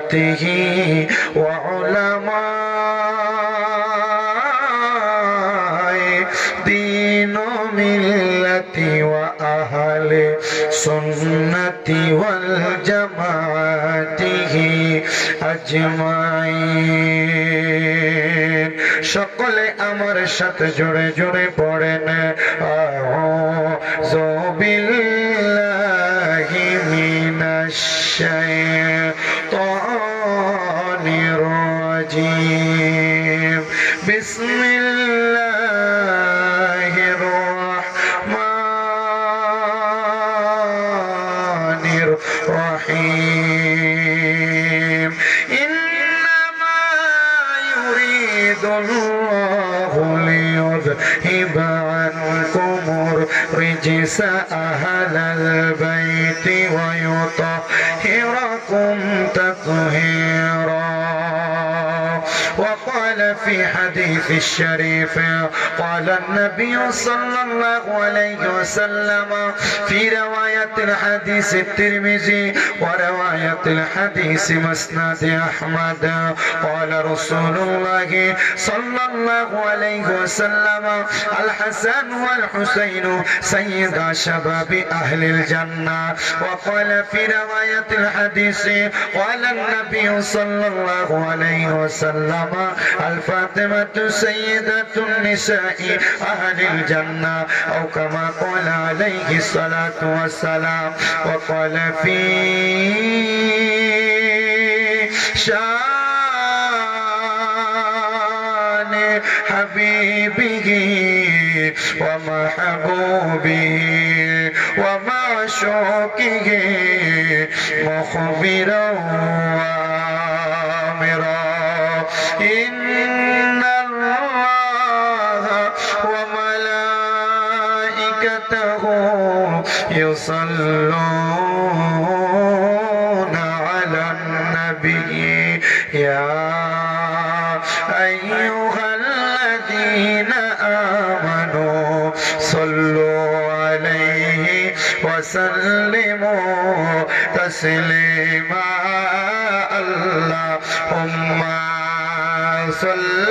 সুন্নতিহি ওয়া উলামায়ে দীন ও মিল্লাতি ওয়া আহলে সুন্নতি ওয়াল জামাতিহি আজমাইন। সকলে আমার সাথে জোরে জোরে পড়েন আউযু বিল্লাহি মিনাশ শাইতানির রাজীম। বিসমিল্লাহির রাহমানির রাহিম। ইন্নামা ইউরিদুল্লাহু লিইয়ুযহিবা আনকুমুর রিজসা আহলাল বাইতি ওয়া يطهركم تطهيرا. وقال في حديث الشريف قال النبي صلى الله عليه وسلم في رواية الحديث الترمذي ورواية الحديث مسند أحمد قال رسول الله صلى الله عليه وسلم الحسن والحسين سيدا شباب أهل الجنة. وقال في رواية الحديث قال النبي صلى الله عليه وسلم الفاطمة سيدة النساء أهل الجنة أو كما قال عليه الصلاة والسلام. وقال في شان حبيبه ومحبوبه ومعشوقه مخبرا وآمرا إن الله وملائكته يصلون على النبي يا أيها الذين آمنوا صلوا عليه وسلموا تسليما. اللهم صل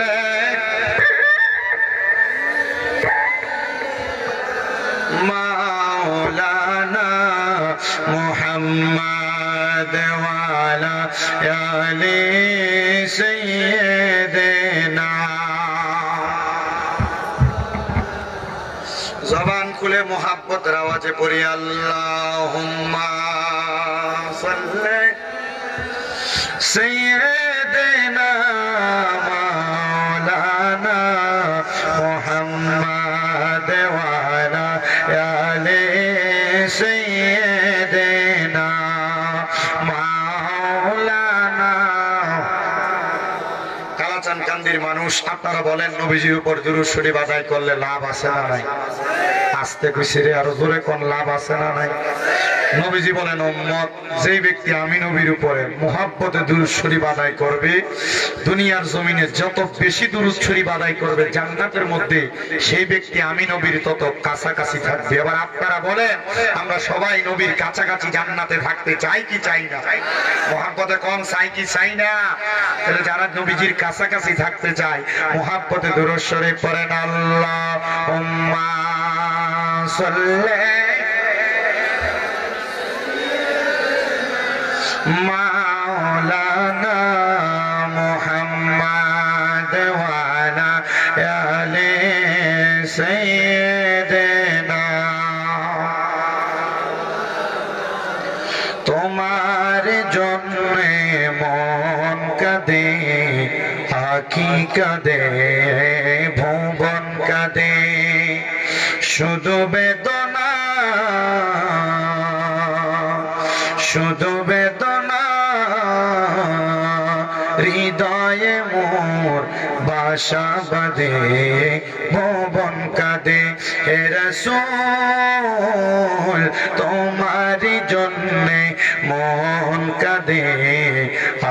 مولانا محمد وعلى آل سيدنا. জবান খুলে মোহাব্বতের আওয়াজে পড়ি আল্লাহুম্মা সাল্লি সাইয়্যিদিনা মাওলানা মুহাম্মদ ওয়া আলা আলি সাইয়্যিদিনা মাওলানা। কালাচান কান্দির মানুষ আপনারা বলেন নবীজির উপর দুরূদ শরীফ আদায় করলে লাভ আছে না নাই? আস্তে কইছি রে, আরো জোরে কোন লাভ আছে না নাই? নবীজি বলেন উম্মত যেই ব্যক্তি আমি নবীর উপরে মুহাব্বতে দুরূদ শরীফ আদায় করবে, দুনিয়ার জমিনে যত বেশি দুরূদ শরীফ আদায় করবে জান্নাতের মধ্যে সেই ব্যক্তি আমি নবীর তত কাছাকাছি থাকবে। এবার আপনারা বলেন আমরা সবাই নবীর কাছাকাছি জান্নাতে থাকতে চাই কি চাই না? মুহাব্বতে কম চাই কি চাই না? তাহলে যারা নবীজির কাছাকাছি থাকতে চায় মুহাব্বতে দুরূদ শরীফ পড়েন আল্লাহুম্মা সাল্লি মাওলানা মুহাম্মদ ওয়া আলা আলি সাইয়্যিদিনা। তোমার জন্যে মন কাঁদে, আঁখি কাঁদে, ভুবন কাঁদে, শুধু বেদনা শুধু বেদনা, হৃদয়ে মোর বাসা বাঁধে, ভুবন কাঁদে। হে রাসূল তোমারি জন্যে মন কাঁদে,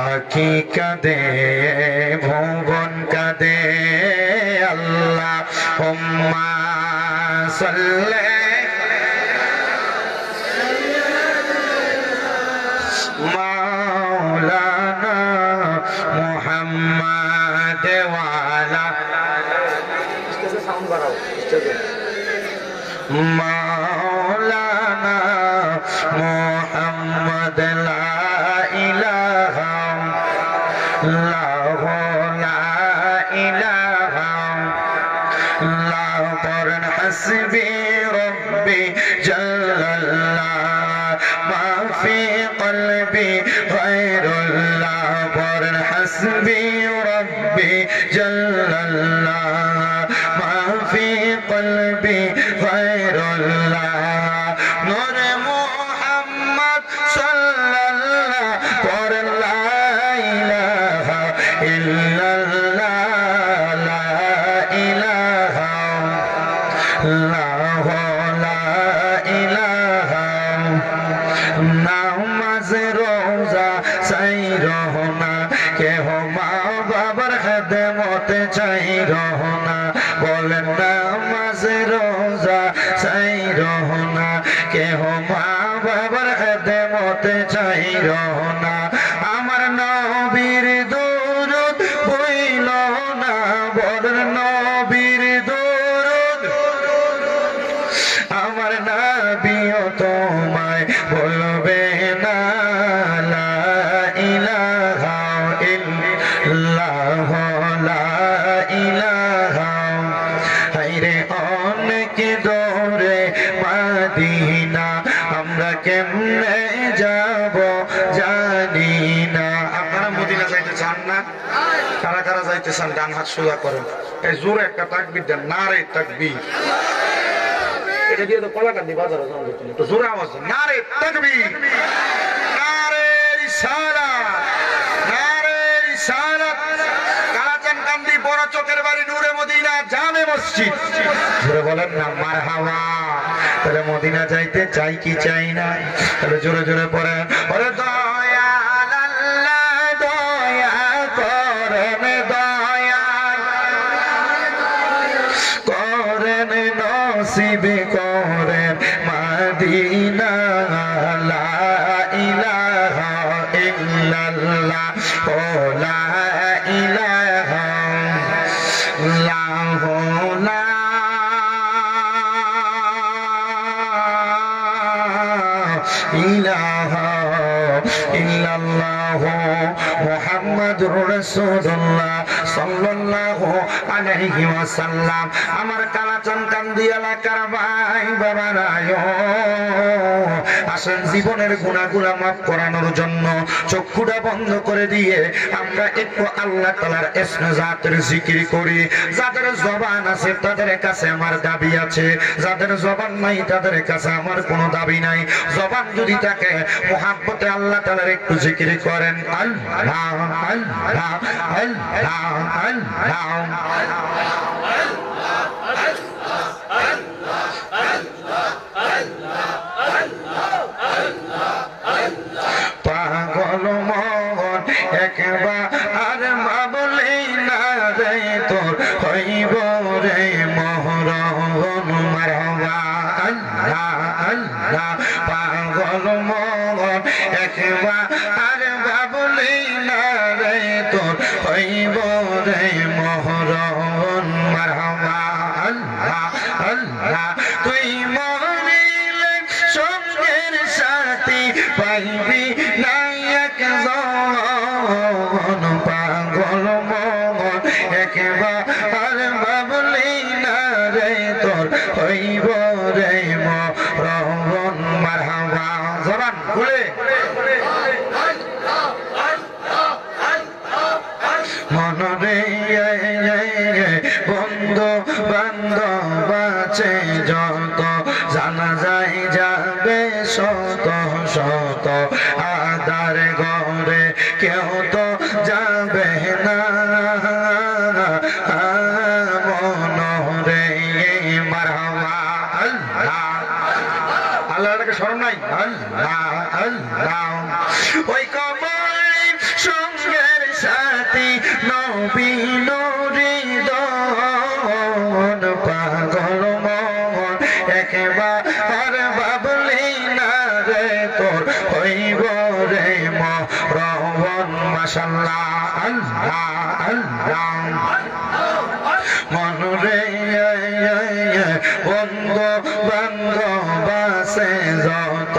আঁখি কাঁদে, ভুবন কাঁদে। আল্লাহুম্মা সাল্লি মাওলানা মুহাম্মাদ ওয়ালা সাউন্ড বাড়াও মাওলানা মুহাম্মদ লা ইলাহা ইল্লাল্লাহু লা ইলাহা ইল্লাল্লাহু পড়েন হাসবি রব্বি জাল্লাল্লাহ মা ফি কলবি গায়রুল্লাহ পড়েন হাসবি রব্বি জাল্লাল্লাহ মা ফি কলবি গায়রুল্লাহ নূর মুহাম্মদ সাল্লাল্লাহ পড়েন লা ইলাহা ইল্লাল্লাহ লা ইলাহা ইল্লাল্লাহ লা ইলাহা নামাজ রোজা চাই রহনা কেহ মা বাবার খেদমত চাই রহনা বলেন নামাজ রোজা চাই রহনা কেহ মা বাবার খেদমত চাই রহনা আমার নবীর দুরূদ বইল না বলেন নবীর দুরূদ আমার নবীও তোমায় বলবে না লা ইলাহা ইল্লাল্লাহ লা ইলাহা হায়রে অনেক দূরে মদিনা আমরা কেমনে যাব জানি না আপনারা মদিনা যাইতে চান না কারা কারা যাইতে চান ডান হাত সোজা করেন এই জোরে একটা তাকবীর দেন নারে তাকবীর এটা দিয়ে তো কলাকান্দি বাজারে যাওয়া যেত একটু জোরে আওয়াজ নারে তাকবীর নারে রিসালাত নারে রিসালাত কালাচান কান্দি বড় চকের বাড়ি নূরে মদিনা জামে মসজিদ জোরে বলেন না মারহাবা তাহলে মদিনা যাইতে চাই কি চাই না তাহলে জোরে জোরে পড়ে ওরে দয়াল আল্লাহ দয়া করেন দয়া করেন নসিব করেন মদিনা লা ইলাহা ইল্লাল্লাহ ও লা ইলাহা ইল্লাল্লাহ লা ইলাহা ইল্লাল্লাহ মুহাম্মাদুর রাসূলুল্লাহ সাল্লাল্লাহু আলাইহি ওয়াসাল্লাম আমার কালাচান কান্দি এলাকার ভাই বাবারা আসেন জীবনের গুনাহগুলো মাফ করানোর জন্য চক্ষুটা বন্ধ করে দিয়ে আমরা একটু আল্লাহ তাআলার ইসমে জাতের জিকির করি যাদের জবান আছে তাদের কাছে আমার দাবি আছে যাদের জবান নাই তাদের কাছে আমার কোনো দাবি নাই জবান যদি থাকে মুহাব্বতে আল্লাহ তাআলার একটু জিকির করেন আল্লাহ আল্লাহ আল্লাহ আল্লাহ পাগল মন একবার আর মাবলি না রে তোর হইব রে মহরণ মারবা আল্লাহ আল্লাহ পাগল মন একবার আর মাবলি না রে তোর হইব রে মহরণ মারবা আল্লাহ আল্লাহ তুই মরিলে সঙ্গের সাথী পাইবি নায়ক জন পাগল মন একবার ভাবলি না রে তোর হইব রে মরণ মারহাবা জবান খুলে মনরে বন্ধু বান্ধব আছে যত জানা যায় যাবে শত শত আদার ঘরে কেউ তো যাবে না মনরে মারহাবা আল্লাহ আল্লাহটাকে স্মরণ নাই আল্লাহ আল্লাহ ওই কমল সঙ্গের সাথী নবী নুরি দন পাগল মন একবার ভাবলি না রে তোর হইব রে মরণ মাশাআল্লাহ আল্লাহ আল্লাহ মনরে বন্ধু বান্ধব আছে যত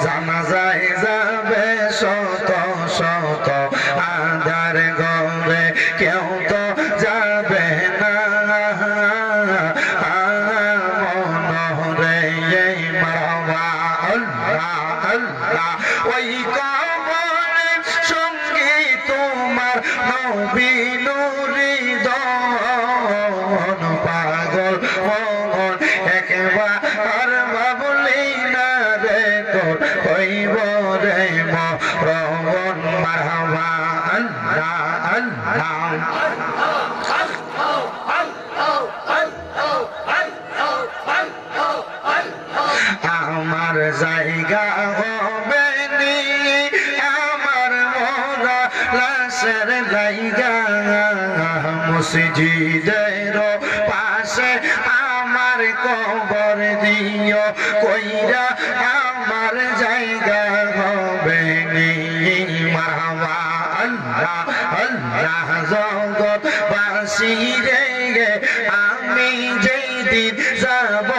জানাজায় যাবে শত শত আধার গবে কেউ তো যাবে না মনরে মারওয়া আল্লাহ আল্লাহ ওই কবরে সঙ্গে তোমার নবী নুরি দন পাগল মন একবার ভাবলি না রে তোর হইব রে মরণ মারহাবা আল্লাহ আল্লাহ আমার জায়গা হবে নি আমার মোরা লাশের জায়গা মসজিদের পাশে আমার কবর দিও কইরা আমার জায়গা হবে নি মারহাবা আল্লাহ আল্লাহ জগৎ বাসী রে আমি যেই দিন যাব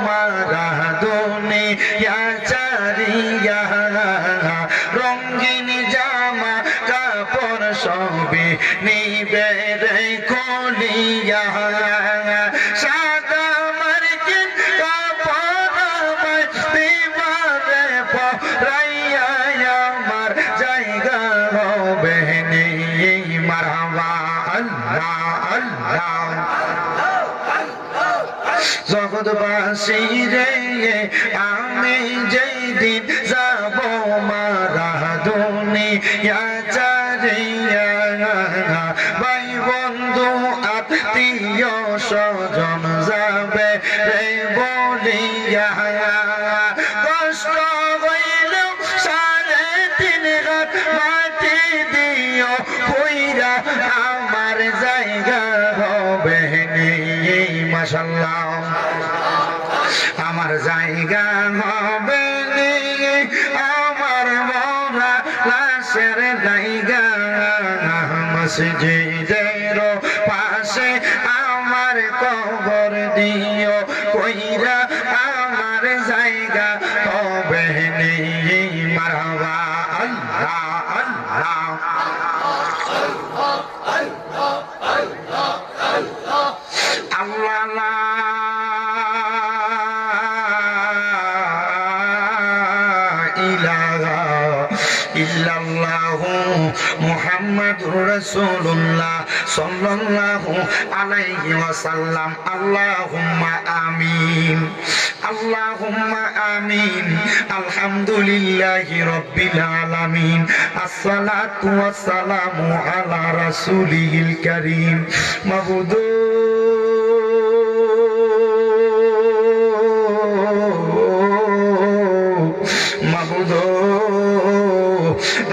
মারা দুনিয়া চারিয়া রঙিন জামা কাপড় সবই নিবে রে খুলিয়া সাদা মার্কিন কাপড় আমায় দিবারে পরাইয়া আমার জায়গা হবে নি মারহাবা আল্লাহ আল্লাহ জগৎবাসী রে আমি যেই দিন যাব মারা দুনিয়া চারিয়া ভাই বন্ধু আত্মীয় স্বজন যাবে রে বলিয়া কষ্ট হইলেও 3.5 হাত মাটি দিও কইরা আমার জায়গা হবে নি মাশাআল্লাহ আমার জায়গা হবে নি আমার মোরা লাশের জায়গা মসজিদের পাশে আমার কবর দিও কইরা আমার জায়গা হবে নি মারহাবা আল্লাহ আল্লাহ মুহাম্মাদুর রাসূলুল্লাহ সাল্লাল্লাহু আলাইহি ওয়াসাল্লাম আল্লাহুম্মা আমিন আল্লাহুম্মা আমিন আলহামদুলিল্লাহি রাব্বিল আলামিন আসসালাতু ওয়াসসালামু আলা রাসূলিল কারীম মাবুদ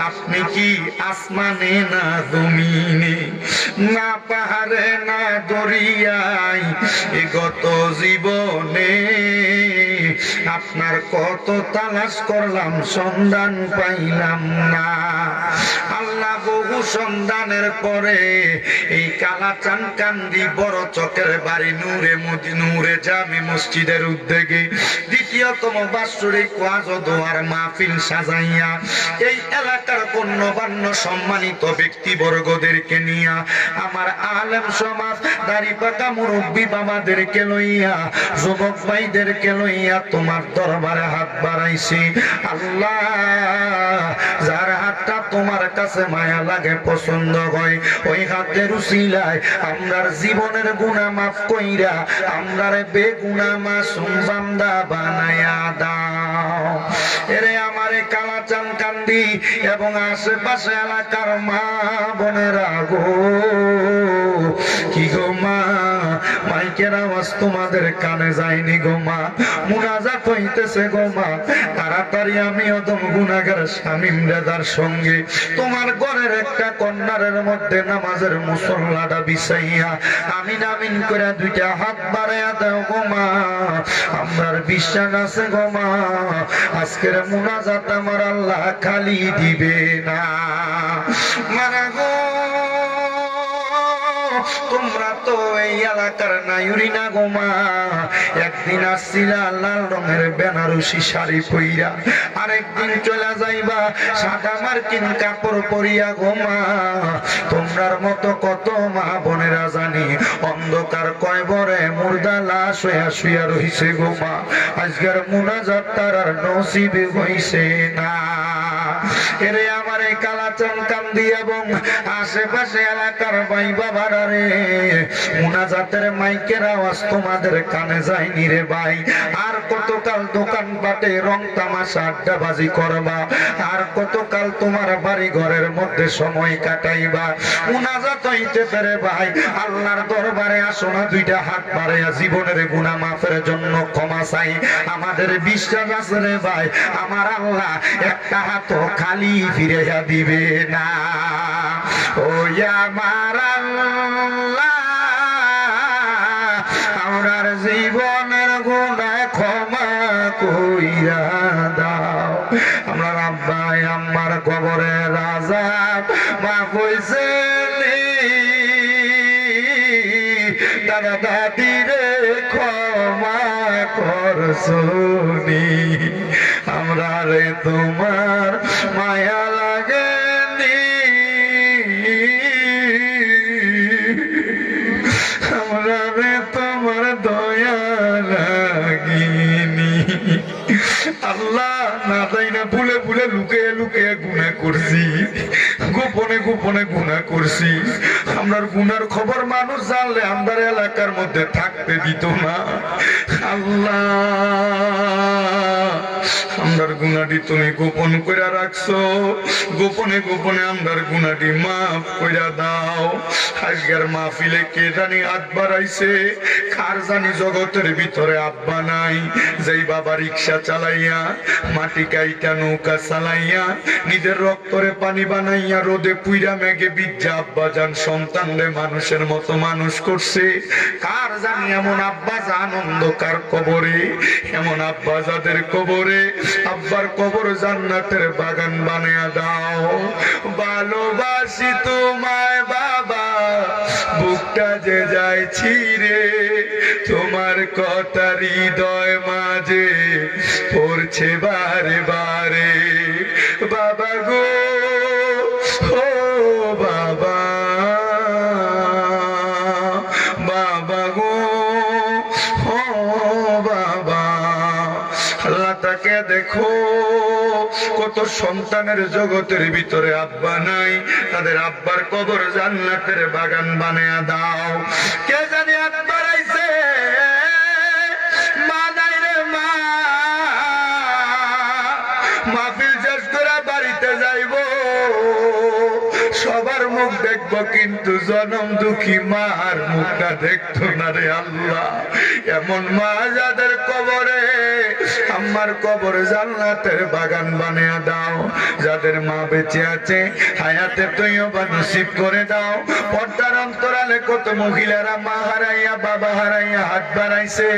আপনি কি আসমানে না জমিনে না পাহাড়ে না দরিয়ায় গত জীবনে আপনার কত তালাশ করলাম সন্ধান পাইলাম না আল্লাহ বহু সন্ধানের পরে এই কালাচান কান্দি বড় চকের বাড়ি নূরে জামে মসজিদের উদ্যোগে দ্বিতীয়তম বাৎসরিক ওয়াজ ও দোয়ার মাহফিল সাজাইয়া এই এলাকার গণ্যমান্য সম্মানিত ব্যক্তিবর্গদেরকে নিয়া আমার আলেম সমাজ দাড়ি পাকা মুরব্বী বাবাদেরকে লইয়া যুবক ভাইদেরকে লইয়া তোমার দরবারে হাত বাড়াইছি আল্লাহ যার হাতটা তোমার কাছে মায়া লাগে পছন্দ হয় ওই হাতের উসিলায় আমরার জীবনের গুনাহ মাফ কইরা আমরার বেগুনাহ মাসুম বান্দা বানায়া দাও এরে আমারে কালাচান কান্দি এবং আশেপাশে এলাকার মা বোনেরা গো কি গো মা মাইকে মাইকের আওয়াজ তোমাদের কানে যায়নি গো মা, মুনাজাত হইতেছে গো মা, তাড়াতাড়ি আমি অদম গুনাহগার শামীম রেজার সঙ্গে তোমার ঘরের একটা কর্নারের মধ্যে নামাজের মুসল্লাটা বিছাইয়া আমিন আমিন করে দুইটা হাত বাড়াইয়া দাও গো মা। আমার বিশ্বাস আছে গো মা, আজকের মুনাজাত আমার আল্লাহ খালি দিবে না। মারা গো, তোমরা তো এই এলাকার নাইউরি না গো মা, একদিন আসছিলা লাল রঙের বেনারসি শাড়ি পইরা, আরেকদিন চলে যাইবা সাদা মার্কিন কাপড় পরিয়া গো মা। তোমরার মতো কত মা বোনেরা জানি অন্ধকার কয়বরে মুর্দা লাশ হইয়া শুইয়া রইছে গো মা, আজকের মুনাজাত তার আর নসিব হইছে না। এরে আমার এই কালাচান কান্দি এবং আশেপাশে এলাকার ভাই বাবারা রে, মুনাজাতের মাইকের আওয়াজ তোমাদের কানে যায়নি রে ভাই। আর কতকাল দোকানপাটে রং তামাশা আড্ডাবাজি করবা, আর কতকাল তোমার বাড়ি ঘরের মধ্যে সময় কাটাইবা। মুনাজাত হইতে পারে ভাই, আল্লাহর দরবারে আসো না, দুইটা হাত বাড়াইয়া জীবনের গুনাহ মাফের জন্য ক্ষমা চাই। আমাদের বিশ্বাস আছে রে ভাই, আমার আল্লাহ একটা হাত খালি ফিরাইয়া দিবে না। ও আমার আল্লাহ, আমার জীবনের গুনাহ ক্ষমা কইরা দাও। আমার আব্বাই আমার কবরে রাজা মাফ হইছে, দাদা দাদিরে ক্ষমা করছনি, আমরা রে তোমার মায়া লাগেনি, আমরা রে তোমার দয়া লাগিনি। আল্লাহ না তাই না ভুলে ভুলে লুকিয়ে লুকিয়ে গুনাহ করছি, গোপনে গোপনে গুনাহ করছি। আমরার গুনার খবর মানুষ জানলে আমাদের এলাকার মধ্যে থাকতে দিত না। আল্লাহ, আমরার গুনাহটি তুমি গোপন করে রাখছো, গোপনে গোপনে আমরার গুনাহটি মাফ করে দাও। আজকের মাহফিলে কে জানি হাত বাড়াইছে, কার জানি জগতের ভিতরে আব্বা নাই, যেই বাবা রিক্সা চালাইয়া মাটি কাইটা নৌকা চালাইয়া নিজের রক্তরে পানি বানাইয়া রোদে পুইরা মেঘে বিজ্জা আব্বা জান সন্তানরে মানুষের মতো মানুষ করছে। কার জানি এমন আব্বা জান অন্ধকার কবরে, এমন আব্বা যাদের কবরে, আব্বার কবর জান্নাতের বাগান বানিয়ে দাও। ভালোবাসি তোমায় বাবা, বুকটা যে যায় ছিঁড়ে, তোমার কথা হৃদয় মাঝে পড়ছে বারে বারে। বাবা গো, ও বাবা, বাবা গো, ও বাবা। আল্লাহ তাকে দেখো, কত সন্তানের জগতের ভিতরে আব্বা নাই, তাদের আব্বার কবর জান্নাতের বাগান বানিয়ে দাও। কে জানি আব্বা রাইছে, মা নাই রে মা, মাহফিল শেষ করে বাড়িতে যাইব, সবার মুখ দেখবো কিন্তু জনম দুঃখী মার মুখটা দেখতো না রে আল্লাহ। এমন মা যাদের কবরে, আমার কবর জান্নাতের বাগান বানিয়ে দাও। যাদের মা বেঁচে আছে হায়াতে তৈয়বা নসিব করে দাও। পর্দার অন্তরালে কত মহিলারা মা হারাইয়া বাবা হারাইয়া হাত বাড়াইছে,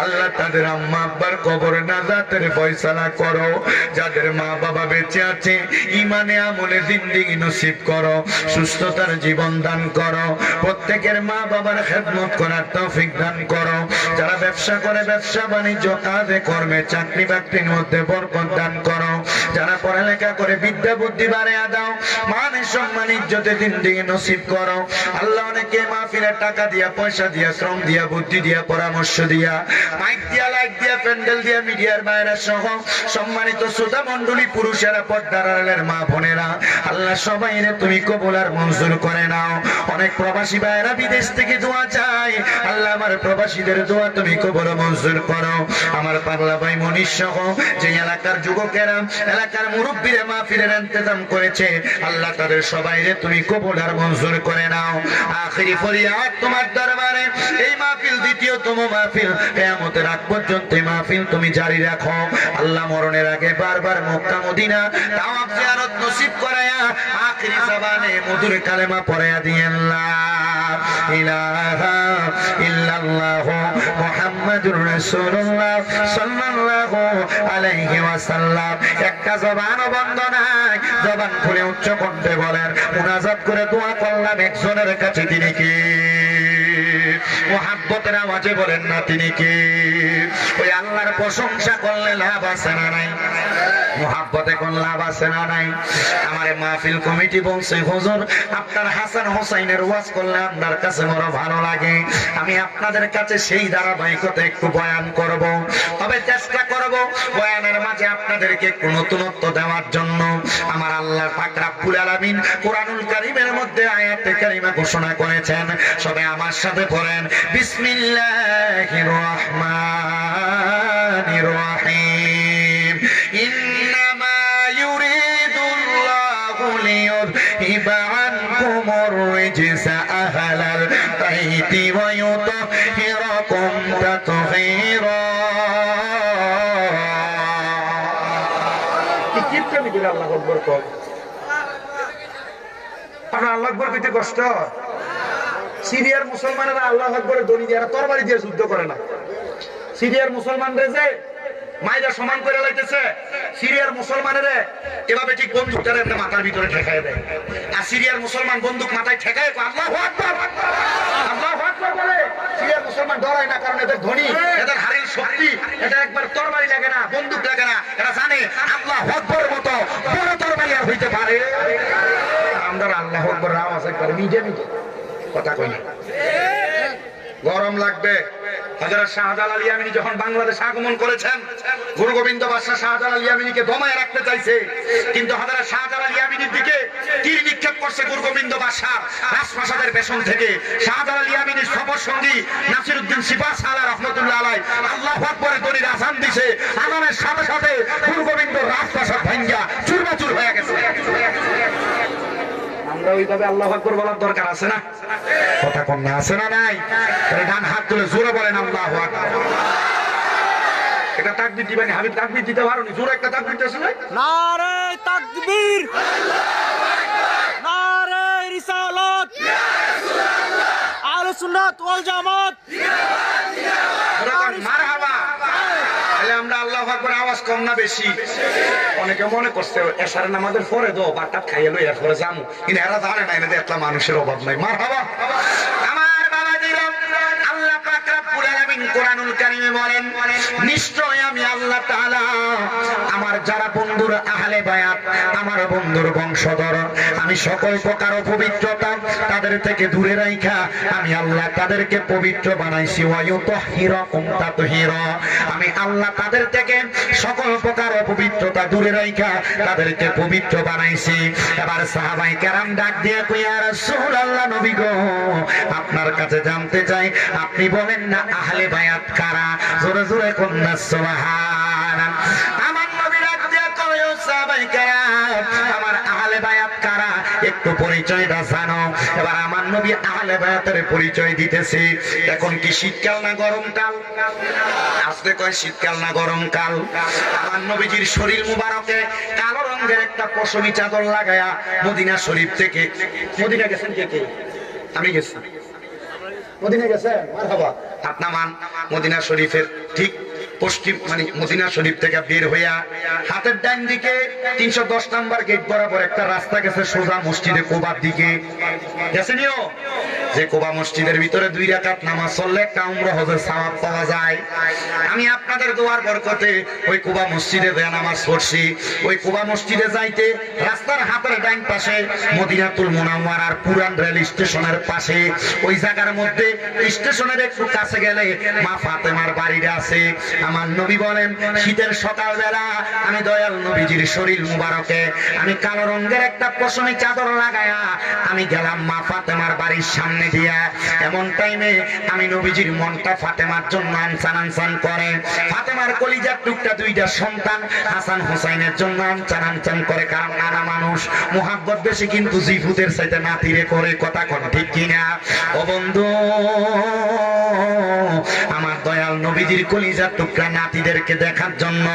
আল্লাহ তাদের আম্মা আব্বার কবর নাজাতের ফয়সালা করো। যাদের মা বাবা বেঁচে আছে ইমানে আমলে জিন্দেগি নসিব করো, সুস্থতার জীবন দান করো। প্রত্যেকের মা বাবার খেদমত করার তৌফিক দান করো। যারা ব্যবসা করে ব্যবসা বাণিজ্য কাজে কর্মে চাকরি বাকরির মধ্যে বরকত দান করো। যারা পড়ালেখা করে বিদ্যা বুদ্ধি বাড়িয়ে দাও, মান সম্মান ইজ্জতে জিন্দেগি নসিব করো। আল্লাহ অনেকে মাহফিলের টাকা দিয়া পয়সা দিয়া শ্রম দিয়া বুদ্ধি দিয়া পরামর্শ দিয়া মাইক দিয়া লাইট দিয়া প্যান্ডেল দিয়া মিডিয়ার বাইরে সহ সম্মানিত শ্রোতা মণ্ডলী পুরুষেরা পর্দার আড়ালের মা বোনেরা, আল্লাহ সবাইরে তুমি কবুল আর মঞ্জুর করে নাও। অনেক প্রবাসী ভাইরা বিদেশ থেকে দোয়া চায়, আল্লাহ আমার প্রবাসীদের দোয়া তুমি কবুল মঞ্জুর করো। আমার পাগলা ভাই মনীষ সহ যে এলাকার যুবকেরা, এলাকার মুরব্বীরা মাহফিলের ইন্তজাম করেছে, আল্লাহ তাদের সবাইরে তুমি কবুল আর মঞ্জুর করে নাও। আখিরি ফরিয়াদ তোমার দরবারে, এই মাহফিল দ্বিতীয়তম মাহফিল, কিয়ামতের আগ পর্যন্ত এই মাহফিল তুমি জারি রাখো। আল্লাহ মরণের আগে বারবার মক্কা মদিনা তাওয়াফ জিয়ারত নসিব করায়া আখিরি জবানে মধুর কালেমা পড়ায়া দিয়েন লা ইলাহা ইল্লাল্লাহ মুহাম্মাদুর রাসূলুল্লাহ সাল্লাল্লাহু আলাইহি ওয়াসাল্লাম। একটা জবানও বন্ধ নাই, জবান খুলে উচ্চ কণ্ঠে বলেন, মুনাজাত করে দোয়া করলাম একজনের কাছে, তিনি কি? মুহাব্বতের আওয়াজে বলেন না তিনি কি? ওই আল্লাহর প্রশংসা করলে লাভ আছে না নাই? মুহাব্বতে কোন লাভ আছে না নাই? আমার মাহফিল কমিটি বলছে, হুজুর আপনার হাসান হোসাইনের ওয়াজ করলে আপনার কাছে বড় ভালো লাগে। আমি আপনাদের কাছে সেই ধারাবাহিকতা একটু বয়ান করব, তবে চেষ্টা করব বয়ানের মাঝে আপনাদেরকে একটু নতুনত্ব দেওয়ার জন্য। আমার আল্লাহ পাক রব্বুল আলামিন কোরআনুল কারীমের মধ্যে আয়াতে কারিমা ঘোষণা করেছেন, সবাই আমার সাথে পড়েন, বিসমিল্লাহির রহমানির রহিম। ইন্নামা ইউরিদুল্লাহু লিইয়ুযহিবা আনকুমুর রিজসা আহলাল বাইতি ওয়া ইউতাহহিরাকুম তাতহীরা। কি কিপটামি করে আল্লাহু আকবার কর? আপনার আল্লাহু আকবার কইতে কষ্ট? সিরিয়ার মুসলমানেরা আল্লাহু আকবরের ধ্বনি দিয়ে তরবারি দিয়ে যুদ্ধ করে না। সিরিয়ার মুসলমানরা যে মাইরা সমান করে লাইতেছে, সিরিয়ার মুসলমানেরা এভাবে ঠিক বন্দুকটা এমনি মাথার ভিতরে ঠেকায় দেয়। আর সিরিয়ার মুসলমান বন্দুক মাথায় ঠেকায় আল্লাহু আকবার, আল্লাহু আকবার বলে। সিরিয়ার মুসলমান ডরায় না, কারণ এদের ধ্বনি, এদের হাড়ির শক্তি, এটা একবার তরবারি লাগে না, বন্দুক লাগে না। এরা জানে আল্লাহু আকবরের মতো বড় তরবারি আর হইতে পারে। আমরা আল্লাহু আকবার আওয়াজ করে মিডিয়া মিডিয়া কথা কই না। গরম লাগবে। হযরত শাহজালাল ইয়ামানি যখন বাংলাদেশে আগমন করেছেন, গুরু গোবিন্দ বাদশা শাহজালাল ইয়ামানিকে দমায় রাখতে চাইছে, কিন্তু হযরত শাহজালাল ইয়ামানির দিকে তীর নিক্ষেপ করছে গুরু গোবিন্দ বাদশা রাজপ্রাসাদের পেছন থেকে। শাহজালাল ইয়ামানির সফর সঙ্গী নাসিরউদ্দিন সিপাহ সালাহ রাহমাতুল্লাহ আলাইহি আল্লাহু আকবরের ধ্বনির আযান দিছে। আযানের সাথে সাথে গুরু গোবিন্দ রাজপ্রাসাদ ভাঙ্গা চূরমাচূর হয়ে গেছে। আমরা ওইভাবে আল্লাহু আকবার বলার দরকার আছে না? কথা কোন না আছে না নাই? ডান হাত তুলে জোরে বলেন আল্লাহু আকবার। এটা তাকবীর দিবেন, হাবিব তাকবীর দিতে পারোনি, জোরে একটা তাকবীর দিতেছ না? নারে তাকবীর, আল্লাহু আকবার, নারে রিসালাত, ইয়া রাসূলুল্লাহ, আহলে সুন্নাত ওয়াল জামাত, জিন্দাবাদ জিন্দাবাদ, মারহাবা। তাহলে আমরা আল্লাহু আকবার আওয়াজ কম না বেশি? অনেকে মনে করছে এশার নামাজের পরে দো বাটাত খাইয়ে লই এরপরে যামু, কিন্তু এরা জানে না এনে এতলা মানুষের অভাব নাই। মারহাবা। আমার বাবাজিরা, আল্লাহ পাক রব্বুল আলামিন কোরআনুল কারীমে বলেন, নিশ্চয় আমি আল্লাহ তাআলা আমার যারা বন্ধুর আহলে বায়াত, আমার বন্ধুর বংশধর, আমি সকল প্রকার অপবিত্রতা তাদের থেকে দূরে রাখা আমি আল্লাহ তাদেরকে পবিত্র বানাইছি। ওয়া ইউতাহহিরাকুম তাতহীরা, আমি আল্লাহ তাদের থেকে সকল প্রকার অপবিত্রতা দূরে রাখা তাদেরকে পবিত্র বানাইছি। এবার সাহাবায়ে কেরাম ডাক দিয়ে কই, ইয়া রাসূলুল্লাহ, নবী গো, আপনার কাছে জানতে চাই, আপনি বলেন না আহলে বায়াত কারা? জোরে জোরে কোন না সুবহানাল্লাহ। আমার নবী ডাক দিয়ে কয়, ও সাহাবায়ে কেরাম, আমার আহলে বায়াত কারা একটু পরিচয়টা জানো। এবার আমার নবী আহলে বায়াতের পরিচয় দিতেছে। এখন কি শীতকাল না গরমকাল? আজকে কয় শীতকাল না গরমকাল। আমার নবীজির শরীর মুবারকে কালো রঙের একটা পশমি চাদর লাগায়া মদিনা শরীফ থেকে, মদিনা গেছেন কে কে? আমি গেছি। মদিনা গেছেন? মারহাবা। আপনার মান মদিনা শরীফের ঠিক পশ্চিম মানে মদিনা শরীফ থেকে বের হইয়া হাতের ডান দিকে 310 নাম্বার গেট বরাবর একটা রাস্তা গেছে সোজা মসজিদে কুবার দিকে। গেছেনিও? যে কুবা মসজিদের ভিতরে 2 রাকাত নামাজ পড়লে একটা উমরা হজের সওয়াব পাওয়া যায়। আমি আপনাদের দোয়ার বরকতে ওই কুবা মসজিদে যে নামাজ পড়ছি, ওই কুবা মসজিদে যাইতে রাস্তার হাতের ডান পাশে মদিনাতুল মুনাওয়ারার পুরান রেল স্টেশনের পাশে ওই জায়গার মধ্যে স্টেশনের একটু কাছে গেলে মা ফাতেমার বাড়িটা আছে। আমার নবী বলেন শীতের সকালবেলা আমি দয়াল নবীজির শরীর মুবারকে আমি কালো রঙের একটা পশমি চাদর লাগায়া আমি গেলাম মা ফাতেমার বাড়ির সামনে দিয়া। এমন টাইমে আমি নবীজির মনটা ফাতেমার জন্য আনসান আনসান করে। ফাতেমার কলিজার টুকটা 2টা সন্তান হাসান হুসাইনের জন্য আনসান আনসান করে, কারণ নানা মানুষ মুহাব্বত বেশি কিন্তু জিফুদের সাথে নাতিরে করে, কথা কোন ঠিক কিনা? ও বন্ধু, আমার দয়াল নবীজির কলিজার টুকরা নাতিদেরকে দেখার জন্য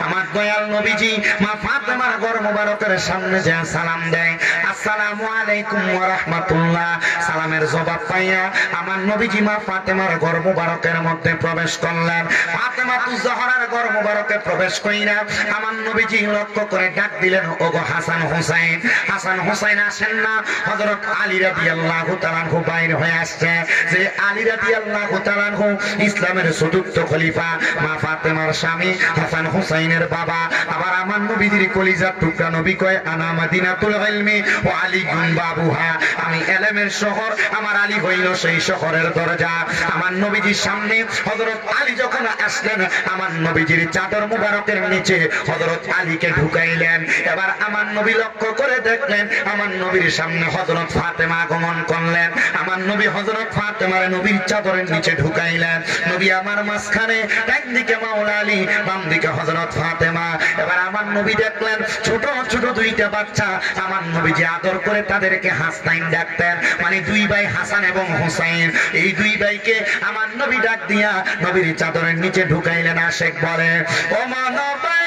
আমার দয়াল নবীজি মা ফাতেমার ঘর মুবারকের সামনে যায় সালাম দেয়, আসসালামু আলাইকুম ওয়া রাহমাতুল্লাহ। সালামের জবাব পাইয়া আমার নবীজি মা ফাতেমার ঘর মুবারকের মধ্যে প্রবেশ করলেন। ফাতেমা তুজ জহরার ঘর মুবারকে প্রবেশ কইরা আমার নবীজি লক্ষ্য করে ডাক দিলেন, ওগো হাসান হুসাইন। হাসান হুসাইন আসেন না, হযরত আলী রাদিয়াল্লাহু তাআলা আনহু বাইর হয়ে আসছে। যে আলী রাদিয়াল্লাহু তাআলা আনহু ইসলামের চতুর্থ খলিফা, মা ফাতেমার স্বামী, হাসান হুসাইনের বাবা। আবার আমার নবীজির কলিজার টুকরা নবী কয় আনা মাদিনাতুল ইলমি ওয়া আলীউন বাবুহা, আমি ইলমের শহর, আমার আলী হইল সেই শহরের দরজা। আমার নবীজির সামনে হযরত আলী যখন আসলেন আমার নবীজির চাদর মুবারকের নিচে হযরত আলীকে ঢুকাইলেন। এবার আমার নবী লক্ষ্য করে দেখলেন আমার নবীর সামনে হযরত ফাতেমা আগমন করলেন। আমার নবী হযরত ফাতেমার নবীর চাদরের নিচে ঢুকাইলেন। নবী আমার মাঝখানে, ডান দিকে মাওলা আলী, বাম দিকে হযরত ফাতেমা। এবার আমার নবী দেখলেন ছোট ছোট 2টা বাচ্চা, আমার নবী যে আদর করে তাদেরকে হাসনাইন ডাকতেন, মানে 2 ভাই হাসান এবং হুসাইন। এই 2 ভাইকে আমার নবী ডাক দিয়া নবীর চাদরের নিচে ঢুকাইলেন। আশেক বলে, ও মানবাই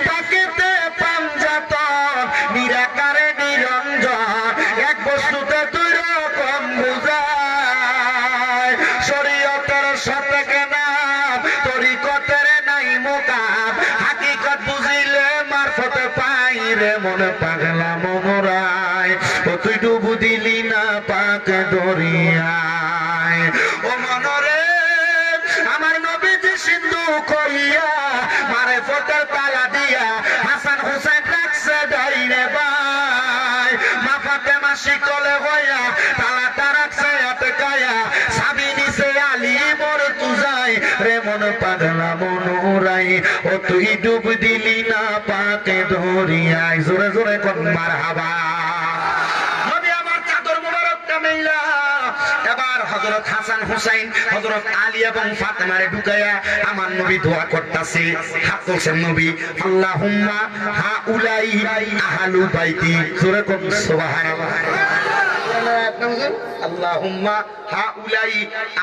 পাকেতে পাঞ্জাতন নিরাকারে নিরঞ্জন, এক বস্তুতে 2 রকম বুঝায়, শরীয়তের সাথে নাম তরিকতের নাই মোকাম, হাকিকত বুঝিলে মারফতে পাই রে মনে পাগলা মনোরায়, ও তুই ডুবু দিলি না পাক দরিয়ায়। ও মনরে আমার নবীজি সিন্ধু কইয়া মারে ফতের তালা দিয়া হাসান হুসাইন রাখছে ডাইরে ভাই, মা ফাতেমা শিকলে হইয়া তালাটা রাখছে আটকায়া, সাবি নিছে আলী মোর তুজাই রে মন পাগলা মনোরাই, ও তুই ডুব দিলি না পাকে দরিয়ায়। জোরে জোরে কোন মারহাবা। নবী আমার চাদর মুবারকটা মেইলা এবার হযরত হাসান হুসাইন, হযরত আলী এবং ফাতেমারে ঢুকায়া আমার নবী দোয়া করতেছে। হাত তুলছেন নবী, আল্লাহুম্মা হাউলাই আহলু বাইতি। জোরে কোন সুবহানাল্লাহ। আল্লাহুম্মা হাউলাই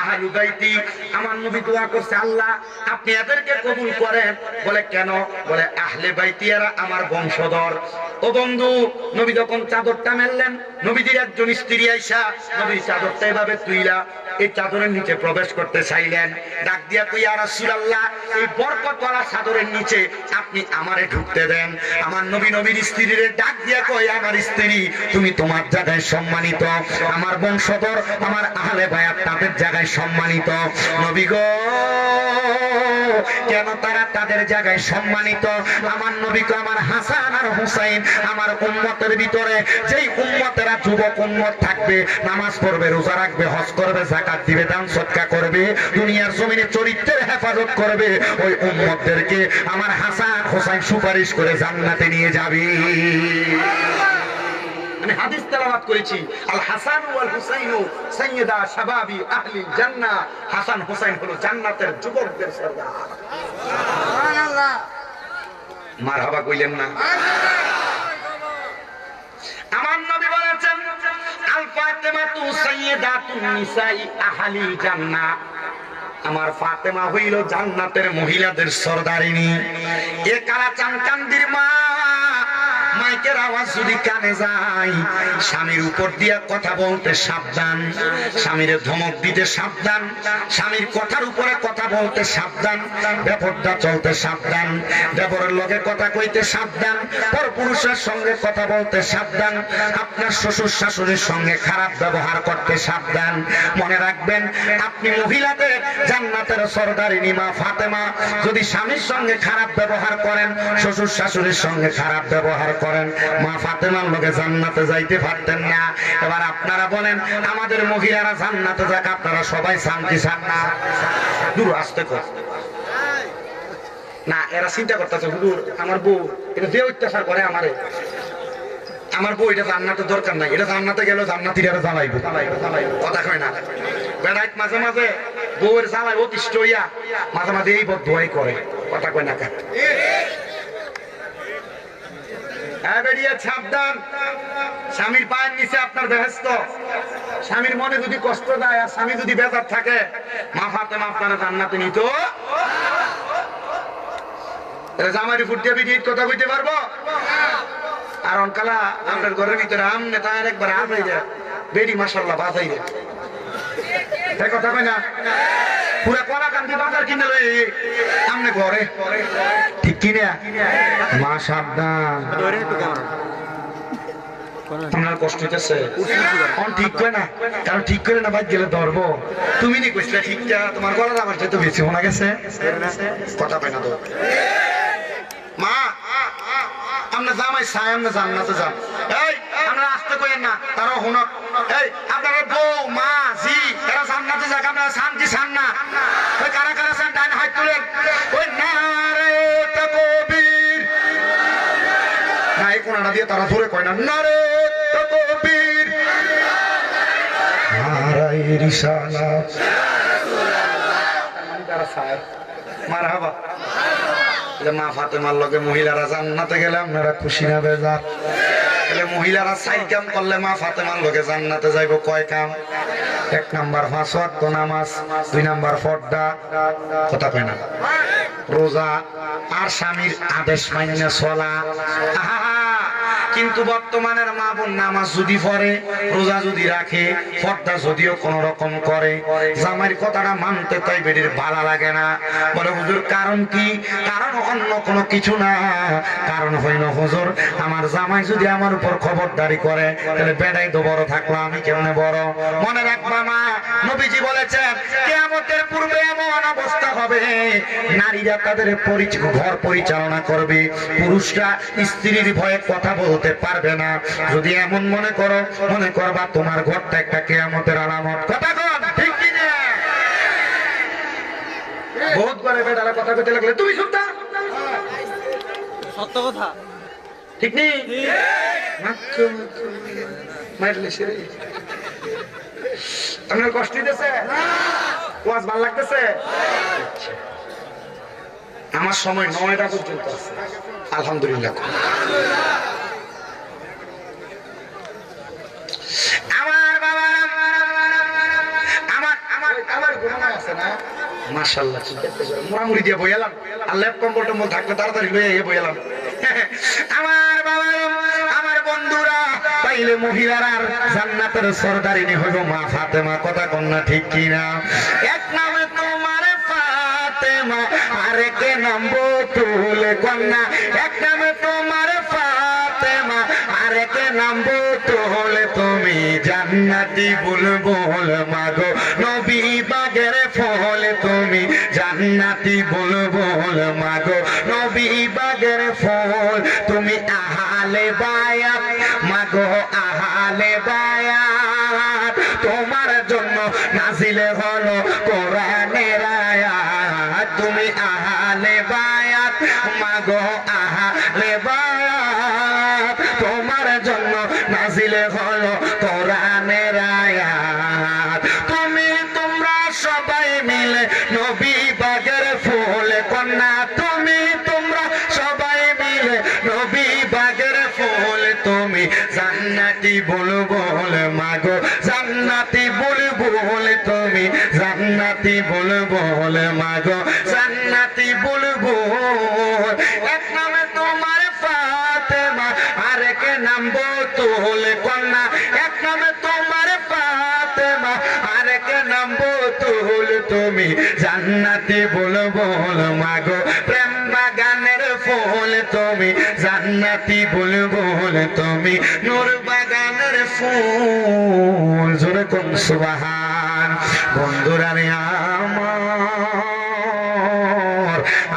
আহলু বাইতি। আমার নবী দোয়া করছে, আল্লাহ আপনি এদেরকে কবুল করেন। বলে কেন? বলে আহলে বাইতি এরা আমার বংশধর। ও বন্ধু, নবী যখন চাদরটা মেললেন, নবীজির একজন স্ত্রী আইসা নবীর চাদরটা এভাবে তুইলা এই চাদরের নিচে প্রবেশ করতে চাইলেন। ডাক দিয়া কই, ইয়া রাসূলুল্লাহ এই বরকতওয়ালা চাদরের নিচে আপনি আমারে ঢুকতে দেন। আমার নবী নবীর স্ত্রীরে ডাক দিয়া কই, আমার স্ত্রী তুমি তোমার জায়গায় সম্মানিত, আমার বংশধর আমার আহলে বায়াত তাদের জায়গায় সম্মানিত। নবী গো, কেন তারা তাদের জায়গায় সম্মানিত? আমার নবী কো, আমার হাসান আর হুসাইন আমার উম্মতের ভিতরে যেই উম্মতেরা যুবক উম্মত থাকবে, নামাজ পড়বে, রোজা রাখবে, হজ করবে, যাকাত দিবে, দান সদকা করবে, দুনিয়ার জমিনে চরিত্রের হেফাজত করবে, ওই উম্মতদেরকে আমার হাসান হুসাইন সুপারিশ করে জান্নাতে নিয়ে যাবে। আমি হাদিস তেলাওয়াত করেছি, আল হাসান ওয়াল হুসাইনু সাইয়্যিদা শাবাবি আহলিল জান্নাহ। হাসান হুসাইন হলো জান্নাতের যুবকদের সরদার। সুবহানাল্লাহ। মারহাবা কইলেন না? আমার নবী বলেছেন, আল ফাতেমাতু সাইয়্যিদাতুন নিসাই আহলিল জান্নাহ। আমার ফাতেমা হইল জান্নাতের মহিলাদের সরদারিনী। এ কালা চানকান্দির মা মাইকের আওয়াজ যদি কানে যায়, স্বামীর উপর দিয়া কথা বলতে সাবধান, স্বামীর ধমক দিতে সাবধান, স্বামীর কথার উপরে কথা বলতে সাবধান, বেপরদা চলতে সাবধান, দেবরের লগে কথা কইতে সাবধান, পরপুরুষের সঙ্গে কথা বলতে সাবধান, আপনার শ্বশুর শাশুড়ির সঙ্গে খারাপ ব্যবহার করতে সাবধান। মনে রাখবেন, আপনি মহিলাদের জান্নাতের সরদারিনী মা ফাতেমা যদি স্বামীর সঙ্গে খারাপ ব্যবহার করেন, শ্বশুর শাশুড়ির সঙ্গে খারাপ ব্যবহার করেন, মা ফাতেমার লগে জান্নাতে যাইতে পারতেন না। এবার আপনারা বলেন, আমাদের মহিলারা জান্নাতে যাক, আপনারা সবাই শান্তি চান না? দূর আসতে কর না, এরা চিন্তা করতেছে হুজুর আমার বউ এটা যে অত্যাচার করে আমারে, আমার বউ এটা জান্নাতের দরকার নাই, এটা জান্নাতে গেল জান্নাতীরা জ্বালাইবো, কথা কয় না। বেড়াইত মাঝে মাঝে বউয়ের জ্বালায় অতিষ্ঠ হইয়া মাঝে মাঝে এই বদুয়াই করে, কথা কয় না। সাবধান, স্বামীর পায়ের নিচে আপনার বেহেশত। স্বামীর মনে যদি কষ্ট দেয় আর স্বামী যদি বেজার থাকে, মা ফাতেমা আপনারা জান্নাতে নিত। জামাইরি ফুট দিয়ে বিয়ে কথা কইতে পারবো? আর অনকালা আপনার ঘরের ভিতরে আম নেতা একবার আবাই যায় বেরি মাসাল্লাহ বাজাই রে, কথা কয় না? পুরা কলা কান্দি বাজার কিনে লই সামনে ঘরে, ঠিক কিনা? মা সাবধান, আপনার কষ্ট হইতেছে ঠিক করে না, কারণ ঠিক করে না বাদ গেলে ধরবো। তুমি নি কইছিলে ঠিকটা, তোমার গলার আমার তো বেশি শোনা গেছে, কথা কয় না তো। মা আমরা জামাই চাই আমরা জান্নাতে যান, এই আমরা আসতে কইেন না, তারাও হুনক। এই আপনারা বউ মা জি এরা জান্নাতে যাক, আপনারা শান্তি চান না? ওই কারা কারা চান ডান হাত তুলেন। ওই নারে তাকবীর, না এই কোনাটা দিয়ে তারা ধরে কয় না নারে তাকবীর, নারায়ে রিসালাত, তারা চায় মারহাবা। মা ফাতেমার লগে মহিলারা জান্নাতে গেলে আপনারা খুশি না বেজার? মহিলারা 4 কাম করলে মা ফাতেমার লগে জান্নাতে যাইব কয় কাম? 1 নাম্বার 5 ওয়াক্ত নামাজ, 2 নাম্বার পর্দা, কথা কয় না, রোজা আর স্বামীর আদেশ মাইনে চলা। কিন্তু বর্তমানের মা বোন নামাজ যদি পড়ে, রোজা যদি রাখে, পর্দা যদিও কোন রকম করে, জামাইয়ের কথাটা মানতে তাই বেডির ভালো লাগে না। বলে হুজুর কারণ কি? কারণ অন্য কোনো কিছু না, কারণ হইল হুজুর আমার জামাই যদি আমার উপর খবরদারি করে, তাহলে বেড়াই তো বড় থাকলো, আমি কেমনে বড়? মনে রাখবা মা, নবীজি বলেছেন কিয়ামতের পূর্বে এমন অবস্থা হবে, নারীরা তাদের ঘর পরিচালনা করবে, পুরুষরা স্ত্রীর ভয়ে কথা বলতে পারবে না। যদি এমন মনে করো, মনে করবা তোমার ঘরটা একটা কিয়ামতের আলামত, কথা কন ঠিক কি না? বহুত করে বেটারা কথা কইতে লাগলে তুমি শুনতা, সত্য কথা, ঠিক নেই? মারলে সেরে আপনার কষ্ট দিতেছে, ওয়াজ ভালো লাগতেছে? আমার সময় 9টা পর্যন্ত আছে, আলহামদুলিল্লাহ। আমার বাবা আমার ঘুমানো আছে না, মাশাআল্লাহ মুড়ামুড়ি দিয়ে বইলাম, আর ল্যাপ কম্বল টম্বল থাকলে তাড়াতাড়ি লয়ে বইলাম। আমার বাবা আমার বন্ধুরা পাইলে মহিলার জান্নাতের সরদারিনী হইব মা ফাতেমা, কথা কন্যা ঠিক কিনা? এক নামে তোমার ফাতেমা, আরেকে নাম বতুল কন্যা, এক নামে তোমার ফাতেমা, আরেকে নাম বতুল, তুমি জান্নাতি বুলবুল মাগো নবী বাগের ফল, তুমি জান্নাতি বুলবুল মাগো নবী বাগের ফল, তুমি আহলে বায়াত মাগো আহলে বায়াত, তোমার জন্য নাজিলে হলো কোরআনের আয়াত, তুমি আহলে বায়াত মাগো আহলে বায়াত, তোমার জন্য নাজিলে হলো কোরআনের আয়াত, তুমি তোমরা সবাই মিলে নবী বাগের ফুল কন্যা, তুমি তোমরা সবাই মিলে নবী বাগের ফুল, তুমি জান্নাতি বুলবুল মাগো জান্নাতি বুলবুল, তুমি জান্নাতি বুলবুল মাগো জান্নাতি বুলবুল, এক নামে তোমার ফাতেমা আর তুল কন্যা, এক নামে তোমার ফাতেমা, আরেক নাম তুল, তুমি জান্নাতি বুলবুল মাগো, প্রেম বাগানের ফুল তুমি জান্নাতি বুলবুল, তুমি নূর বাগানের ফুল। জোরে কোন সুবহান। বন্ধুরা রে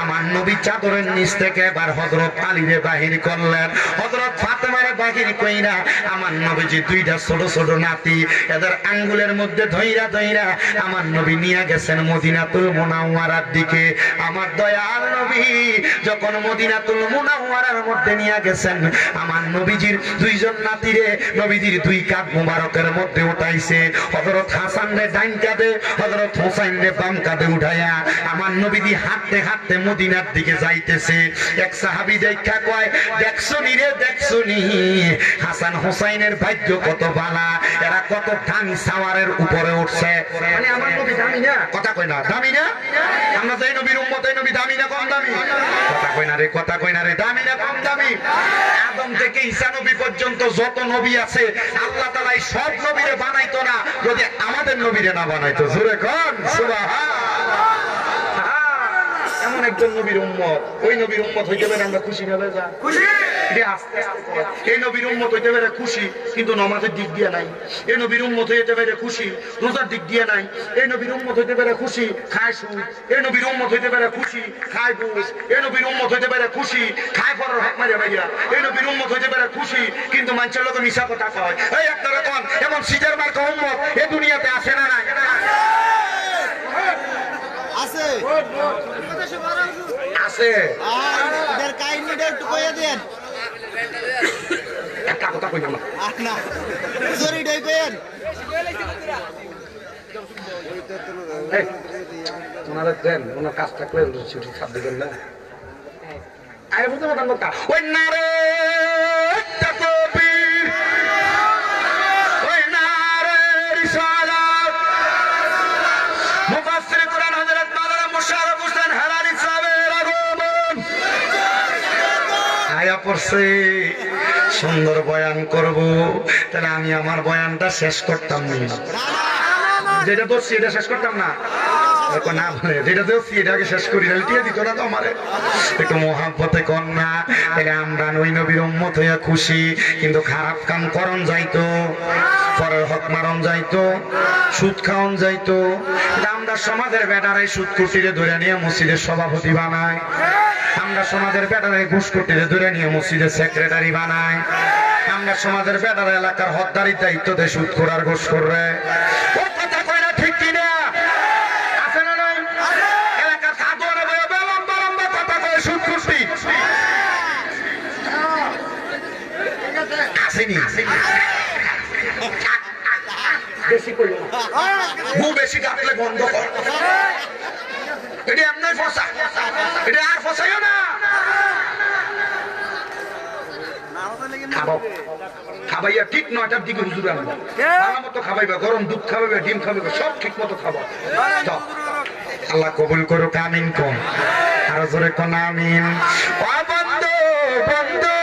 আমার নবী চাদরের নিচ থেকে এবার হযরত আলীরে বাহির করলেন, হযরত ফাতেমারে বাহির কইরা আমার নবীজি দুইটা ছোট ছোট নাতি এদের আঙ্গুলের মধ্যে ধইরা ধইরা আমার নবী নিয়ে গেছেন মদিনাতুল মুনাওয়ারার দিকে। আমার দয়াল নবী যখন মদিনাতুল মুনাওয়ারার মধ্যে নিয়ে গেছেন, আমার নবীজির দুইজন নাতিরে নবীজির দুই কাঁধ মুবারকের মধ্যে উঠাইছে। হযরত হাসান রে ডাইন কাঁধে, হযরত হোসেন রে বাম কাঁধে উঠাইয়া আমার নবীজি হাঁটতে হাঁটতে মদিনার দিকে যাইতেছে। এক সাহাবী দেখা কয়, দেখছনি রে দেখছনি হাসান হোসেনের ভাগ্য কত বালা, এরা কত দামি সাওয়ারের উপরে উঠছে। মানে আমার নবী দামি না? কথা কই না দামি না? আমরা যেই নবীর উম্মত এই নবী দামি না কম দামি? কথা কই না রে, কথা কই না রে, দামি না কম দামি? আদম থেকে ঈসা নবী পর্যন্ত যত নবী আছে আল্লাহ তাআলা এই সব নবীরে বানাইতো না যদি আমাদের নবীরে না বানাইতো। জোরে কোন সুবহানাল্লাহ। এমন একজন নবীর উম্মত, ওই নবীর উম্মত হইতে পারে আমরা খুশি হবে যা খুশি। এই নবীর উম্মত হইতে পারে খুশি কিন্তু নামাজের দিক দিয়ে নাই। এই নবীর উম্মত হইতে পারে খুশি রোজার দিক দিয়ে নাই। এই নবীর উম্মত হইতে পারে খুশি খায় সুদ। এই নবীর উম্মত হইতে পারে খুশি খায় ঘুষ। এই নবীর উম্মত হইতে পারে খুশি খায় পরের হক মারিয়া মারিয়া। এই নবীর উম্মত হইতে পারে খুশি কিন্তু মানুষের লোক মিশা কথা কয়। এই আপনারা কোন এমন সিজার মার্কা উম্মত এই দুনিয়াতে আসে না? নাই আছে আছে। এদের কাহিনীটা একটু কইয়া দেন। একটা কথা কই না না জরিটাই কইেন। ওনারা দেন, ওনার কাজ থাকলে ছুটি ছাপ দিবেন না। আরে বুঝতে পারতাম কথা ওই নারে তাকবীর, ওই নারে রিসালাত। মুফাসসির কুরআন হযরত মাওলানা মুশাররফ হোসেন হারারী সাহেবের আগমন আয়া পড়ছে। সুন্দর বয়ান করব, তাহলে আমি আমার বয়ানটা শেষ করতাম না। যেটা তো সেটা শেষ করতাম না, না বলে যেটা তো সেটাকে শেষ করি না, দিয়ে দিত না তো আমারে। একটু মহাব্বতে কন্যা, তাহলে আমরা ওই নবীর উম্মত হইয়া খুশি কিন্তু খারাপ কাম করন যাইতো, পরের হক মারণ যাইতো, সুদ খাওয়ান যাইতো। আমরা সমাজের বেটারাই সুদ কুটিরে ধরে নিয়ে মসজিদের সভাপতি বানায়, আমরা সমাজের বেটারাই ঘুষ কুটিরে ধরে নিয়ে মসজিদের সেক্রেটারি বানায়, আমরা সমাজের বেটারা এলাকার হকদারির দায়িত্ব দেয় সুদ করার ঘুষ করে। কথা কয় না ঠিক কিনা? আছে না নাই? এলাকার সাধুরা লম্বা লম্বা কথা কয় সুদ কুটি আসেনি। বেশি কই না, বউ বেশি কাটলে বন্ধ কর। এটা এমনি ফসা, এটা আর ফসাইও না। খাবাইয়া ঠিক 9টার দিকে হুজুর আনবা, ভালো মতো খাবাইবা, গরম দুধ খাবাইবা, ডিম খাবাইবা, সব ঠিক মতো খাবা। আল্লাহ কবুল করুক, আমিন কোন আর জোরে কোন আমিন। ও বন্ধু বন্ধু,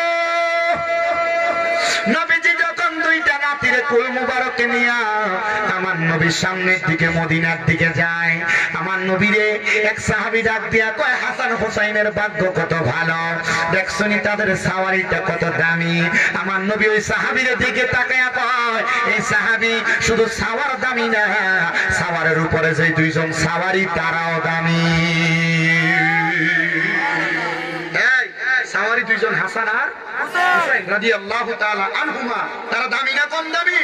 নবীজি যখন দুইটা নাতিরে কুল মুবারকে নিয়া আমার নবীর সামনের দিকে মদিনার দিকে যায়, আমার নবীরে এক সাহাবী ডাক দিয়া কয়, হাসান হোসেনের ভাগ্য কত ভালো, দেখছনি তাদের সাওয়ারিটা কত দামি। আমার নবী ওই সাহাবীর দিকে তাকায়া কয়, এই সাহাবী শুধু সাওয়ার দামি না, সাওয়ারের উপরে যে দুইজন সাওয়ারি তারাও দামি। এই সাওয়ারি দুইজন হাসান আর হুসাইন রাদিয়াল্লাহু তাআলা আনহুমা, তারা দামি না কম দামি?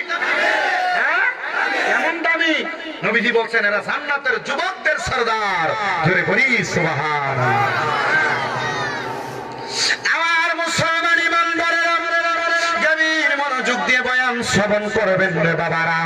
হ্যাঁ, কেমন দামি? নবীজি বলছেন এরা জান্নাতের যুবকদের সরদার। জোরে বলি সুবহানাল্লাহ। আমার মুসলমান ইমানদারেরা গভীর মনোযোগ দিয়ে বয়ান শ্রবণ করবেন রে বাবারা।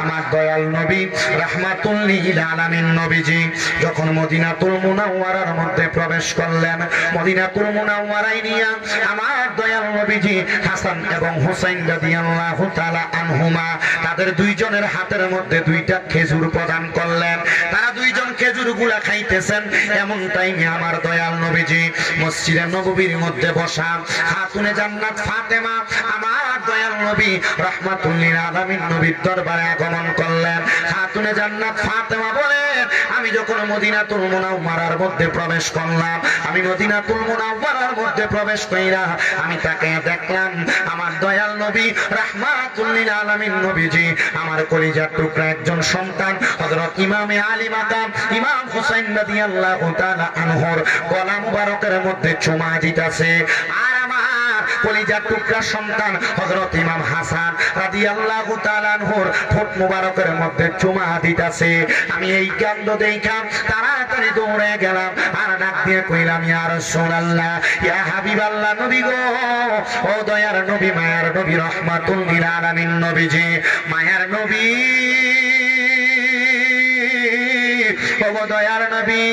আমার দয়াল নবী রাহমাতুল লিল আলামিন নবীজি যখন মদিনাতুল মুনাওয়ারার মধ্যে প্রবেশ করলেন, মদিনাতুল মুনাওয়ারায় নিয়া আমার দয়াল নবীজি হাসান এবং হুসাইন রাদিয়াল্লাহু তাআলা আনহুমা তাদের দুইজনের হাতের মধ্যে দুইটা খেজুর প্রদান করলেন। তারা দুইজন খেজুর গুলা খাইতেছেন। এমন টাইমে আমার দয়াল নবীজি মসজিদে নববীর মধ্যে বসা খাতুনে জান্নাত ফাতেমা আমার দয়াল নবী রাহমাতুল লিল আলামিন নবীর দরবারে আগমন করলেন। খাতুনে জান্নাত ফাতেমা বলেন, আমি যখন মদিনাতুল মুনাওয়ারার মধ্যে প্রবেশ করলাম, আমি মদিনাতুল মুনাওয়ারার মধ্যে প্রবেশ কইরা আমি তাকে দেখলাম, আমার দয়াল নবী রাহমাতুল লিল আলামিন নবীজি আমার কলিজার টুকরা একজন সন্তান হযরত ইমামে আলী মাকাম ইমাম হুসাইন রাদিয়াল্লাহু তাআলা আনহুর গলা মুবারকের মধ্যে চুমা দিতেছে। আর আমার কলিজার টুকরা সন্তান হযরত ইমাম হাসান রাদিয়াল্লাহু তাআলা আনহুর ঠোঁট মুবারকের মধ্যে চুমা দিতেছে। আমি এই কাণ্ড দেখাম তাড়াতাড়ি দৌড়ে গেলাম আর ডাক দিয়ে কইলাম, ইয়া রাসূলুল্লাহ, ইয়া হাবিবাল্লাহ, নবী গো, ও দয়ার নবী, মায়ার নবী, রাহমাতুল লিল আলামিন নবীজি, মায়ার নবী, ও দয়ার নবী,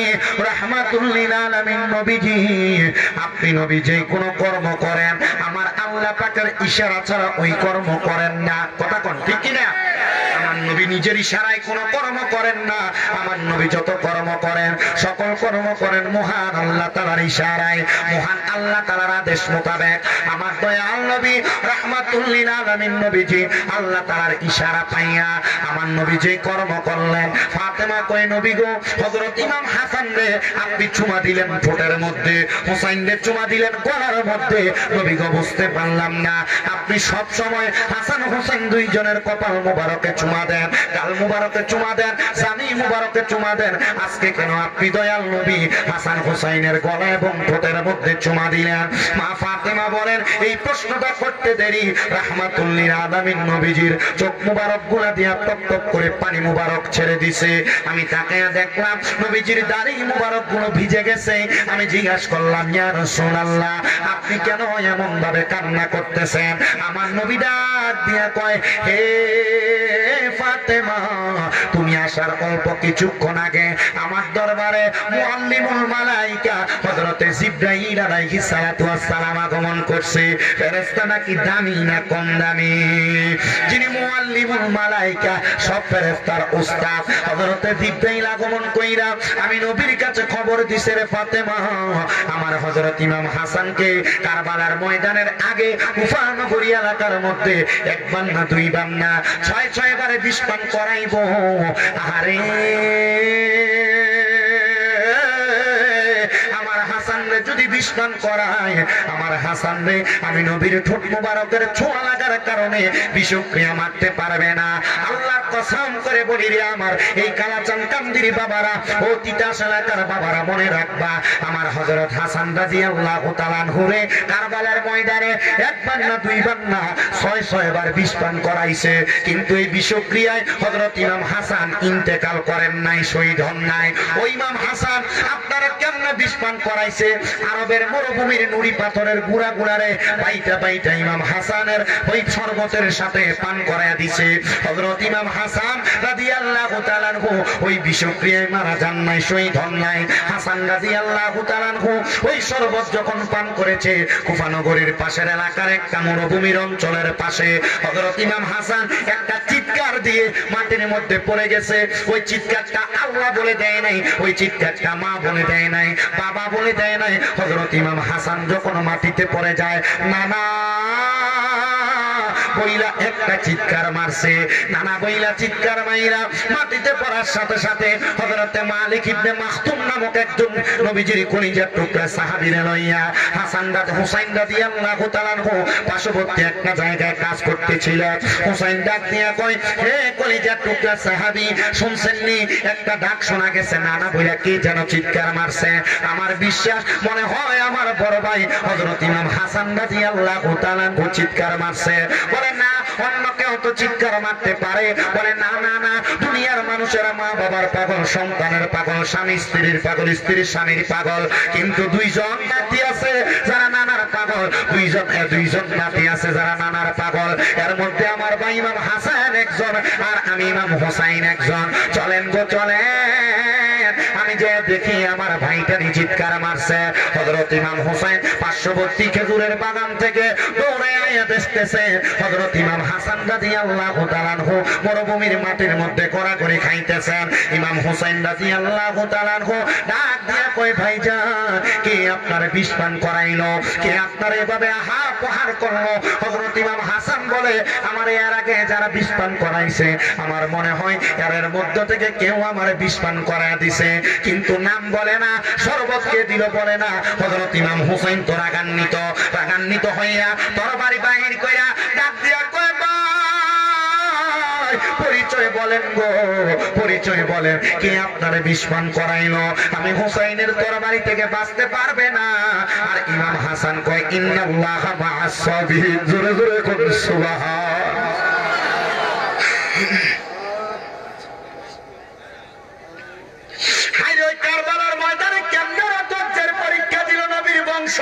রাহমাতুল লিল আলামিন নবীজি, আপনি নবী যে কোনো কর্ম করেন আমার আল্লাহ পাকের ইশারা ছাড়া ওই কর্ম করেন না। কথা কোন ঠিক কি না? আমার নবী নিজের ইশারায় কোনো কর্ম করেন না। আমার নবী যত কর্ম করেন সকল কর্ম করেন মহান আল্লাহ তাআলার ইশারায়, মহান আল্লাহ তাআলার আদেশ মোতাবেক। আমার দয়াল নবী রাহমাতুল লিল আলামিন নবীজি আল্লাহ তাআলার ইশারা পাইয়া আমার নবী যে কর্ম করলেন, ফাতেমা কয়, নবী গো, হযরত ইমাম হাসান রে আপনি চুমা দিলেন ঠোঁটের মধ্যে, হুসাইন রে চুমা দিলেন গলার মধ্যে, নবী গো বুঝতে পারলাম না আপনি সব সময় হাসান হুসাইন দুইজনের কপাল মুবারকে চুমা দেন, গাল মুবারকে চুমা দেন, জানি মুবারকে চুমা দেন, আজকে কেন আপনি দয়াল নবী হাসান হুসাইনের গলা এবং ঠোঁটের মধ্যে চুমা দিলেন? মা ফাতেমা বলেন, এই প্রশ্নটা করতে দেরি রাহমাতুল লিল আলামিন নবীজির চোখ মুবারক গুলা দিয়া টপ টপ করে পানি মুবারক ছেড়ে দিছে। আমি তাকে দেখলাম নবীজির দাড়ি মুবারক গুলো ভিজে গেছে। আমি জিজ্ঞাসা করলাম, ইয়া রাসূলুল্লাহ, আপনি কেন এমন ভাবে কান্না করতেছেন? আমার নবী ডাক দিয়া কয়, হে ফাতেমা, তুমি আসার অল্প কিছুক্ষণ আগে আমার দরবারে মুআল্লিমুল মালায়েকা হযরতে জিবরাইল আলাইহিস সালাতু ওয়াস সালাম আগমন করছে। ফেরেশতা নাকি দামি না কম দামি? যিনি মুআল্লিমুল মালায়েকা, সব ফেরেশতার উস্তাদ হযরতে জিবরাইল আগমন কইরা আমি নবীর কাছে খবর দিছে, রে ফাতেমা, আমার হযরত ইমাম হাসানকে কারবালার ময়দানের আগে কুফা নগরী এলাকার মধ্যে একবার না দুইবার না ৬ বারে বিষ পান করাইব। আরে আমার হাসান রে যদি বিষ পান করায়, আমার হাসান রে আমি নবীর ঠোঁট মুবারকের ছোঁয়া লাগার কারণে বিষক্রিয়া মারতে পারবে না। আল্লাহর কসম করে বলি রে আমার এই কালাচান কান্দির বাবারা, ও তিতাস এলাকার বাবারা, মনে রাখবা, আমার হযরত হাসান রাদিয়াল্লাহু তাআলা আনহুরে কারবালার ময়দানে একবার না দুইবার না ৬ বার বিষ পান করাইছে, কিন্তু এই বিষক্রিয়ায় হযরত ইমাম হাসান ইন্তেকাল করেন নাই, শহীদ হন নাই। ওই ইমাম হাসান আপনারা কেমনে বিষ পান করাইছে? আরবের মরুভূমির নুড়ি পাথরের গুড়া গুড়ারে বাইটা বাইটা ইমাম হাসানের ওই শরবতের সাথে পান করায়া দিছে। হযরত ইমাম হাসান রাদিয়াল্লাহু তাআলা আনহু ওই বিষক্রিয়ায় মারা যান নাই, শহীদ হন নাই। হাসান রাদিয়াল্লাহু তাআলা আনহু ওই শরবত যখন পান করেছে, কুফা নগরীর পাশের এলাকার একটা মরুভূমির অঞ্চলের পাশে হযরত ইমাম হাসান একটা চিৎকার দিয়ে মাটির মধ্যে পড়ে গেছে। ওই চিৎকারটা আল্লাহ বলে দেয় নাই, ওই চিৎকারটা মা বলে দেয় নাই, বাবা বলে দেয় নাই। হযরত ইমাম হাসান যখন মাটিতে পড়ে যায়, নানা বইলা একটা চিৎকার মারছে, নানা বইলা চিৎকার মাইরা মাটিতে পড়ার সাথে সাথে হযরতে মালিক ইবনে মাখতুম নামক একজন নবীজির কলিজার টুকরা সাহাবীরে লইয়া হাসান হুসাইন রাদিয়াল্লাহু তাআলা আনহু পার্শ্ববর্তী একটা জায়গায় কাজ করতেছিল। হুসাইন ডাক দিয়া কয়, হে কলিজার টুকরা সাহাবী, শুনছেন নি একটা ডাক শোনা গেছে? নানা বইলা কে যেন চিৎকার মারছে। আমার বিশ্বাস মনে হয় আমার বড় ভাই হযরত ইমাম হাসান রাদিয়াল্লাহু তাআলা আনহু চিৎকার মারছে। বলে না, অন্য কেউ তো চিৎকার মারতে পারে। বলে না না না, দুনিয়ার মানুষেরা মা বাবার পাগল, সন্তানের পাগল, স্বামী স্ত্রীর পাগল, স্ত্রীর স্বামীর পাগল, কিন্তু দুইজন নাতি আছে যারা নানার পাগল, দুইজন নাতি আছে যারা নানার পাগল। এর মধ্যে আমার ভাই ইমাম হাসান একজন আর আমি ইমাম হোসাইন একজন। চলেন গো চলেন, আমি যে দেখি আমার ভাইটা চিৎকার চিৎকার মারছে। হযরত ইমাম হোসেন পার্শ্ববর্তী খেজুরের বাগান থেকে দৌড়ে আয়া দেখতেছে হযরত ইমাম হাসান রাদিয়াল্লাহু তাআলা আনহু মরুভূমির মাটির মধ্যে কড়াকড়ি খাইতেছেন। ইমাম হোসেন রাদিয়াল্লাহু তাআলা আনহু ডাক দিয়া কয়, ভাইজান কে আপনার বিষ পান করাইলো, কে আপনার এভাবে প্রহার করলো? হযরত ইমাম হাসান বলে, আমার এর আগে যারা বিষ পান করাইছে আমার মনে হয় এর মধ্য থেকে কেউ আমার বিষ পান করায় দিছে, কিন্তু নাম বলে না, শরবত কে দিল বলে না। হযরত ইমাম হোসেন তো রাগান্বিত হইয়া তরবারি বাহির কইরা ডাক দিয়া কয়, পরিচয় বলেন গো, পরিচয় বলেন, কে আপনার বিষ পান করাইলো? আমি হুসাইনের তরবারি থেকে বাঁচতে পারবে না। আর ইমাম হাসান কয়, ইন্নাল্লাহা মা'আস সাবিরিন। জোরে জোরে কোন সুবহান। হায় ওই কারবালার ময়দানে কেমনে ধৈর্যের পরীক্ষা দিল নবীর বংশ,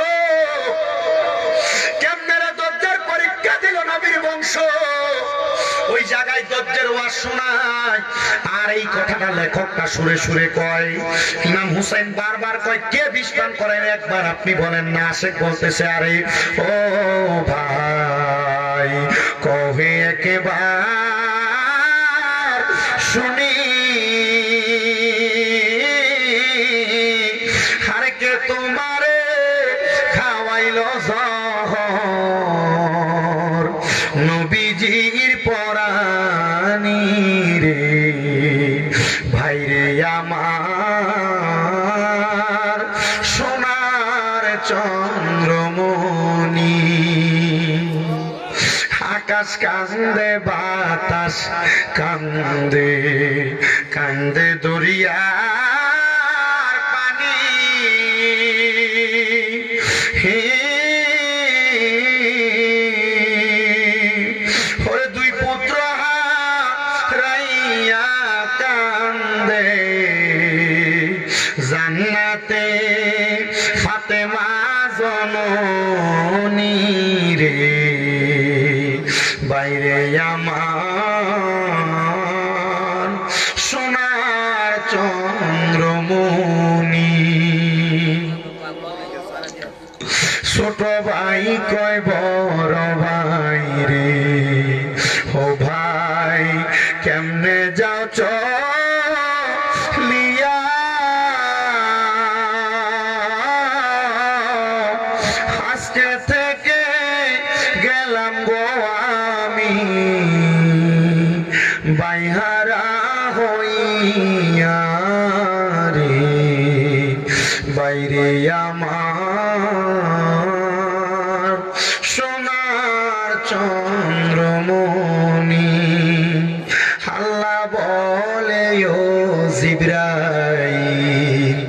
কেমনে ধৈর্যের পরীক্ষা দিল নবীর বংশ। ওই জায়গায় ধৈর্যের ওয়াজ শোনায়, আর এই কথাটা লেখকটা সুরে সুরে কয়। ইমাম হুসাইন বারবার কয়, কে বিষ পান করেন একবার আপনি বলেন না। আশেক বলতেছে, আরে ও ভাই কহে একেবার শুনি, আর কে তোমারে খাওয়াইলো জহর নবীজির পরানি রে, ভাইরে আমার সোনার চন্দ্রমণি। আকাশ কান্দে বাতাস কান্দে, কান্দে দরিয়ার পানি, হে দুই পুত্র হারাইয়া কান্দে জান্নাতে ফাতেমা জননী রে, বাইরে আমার সোনার চন্দ্রমণি। ছোট ভাই কয় বড় ভাই রে, ও ভাই কেমনে যাও চলিয়া, আজকে থেকে গেলাম গো আমি বাইহারা হইয়া রে, বাইরে আমার সোনার চন্দ্রমণি। আল্লাহ বলে, ও জিবরাইল,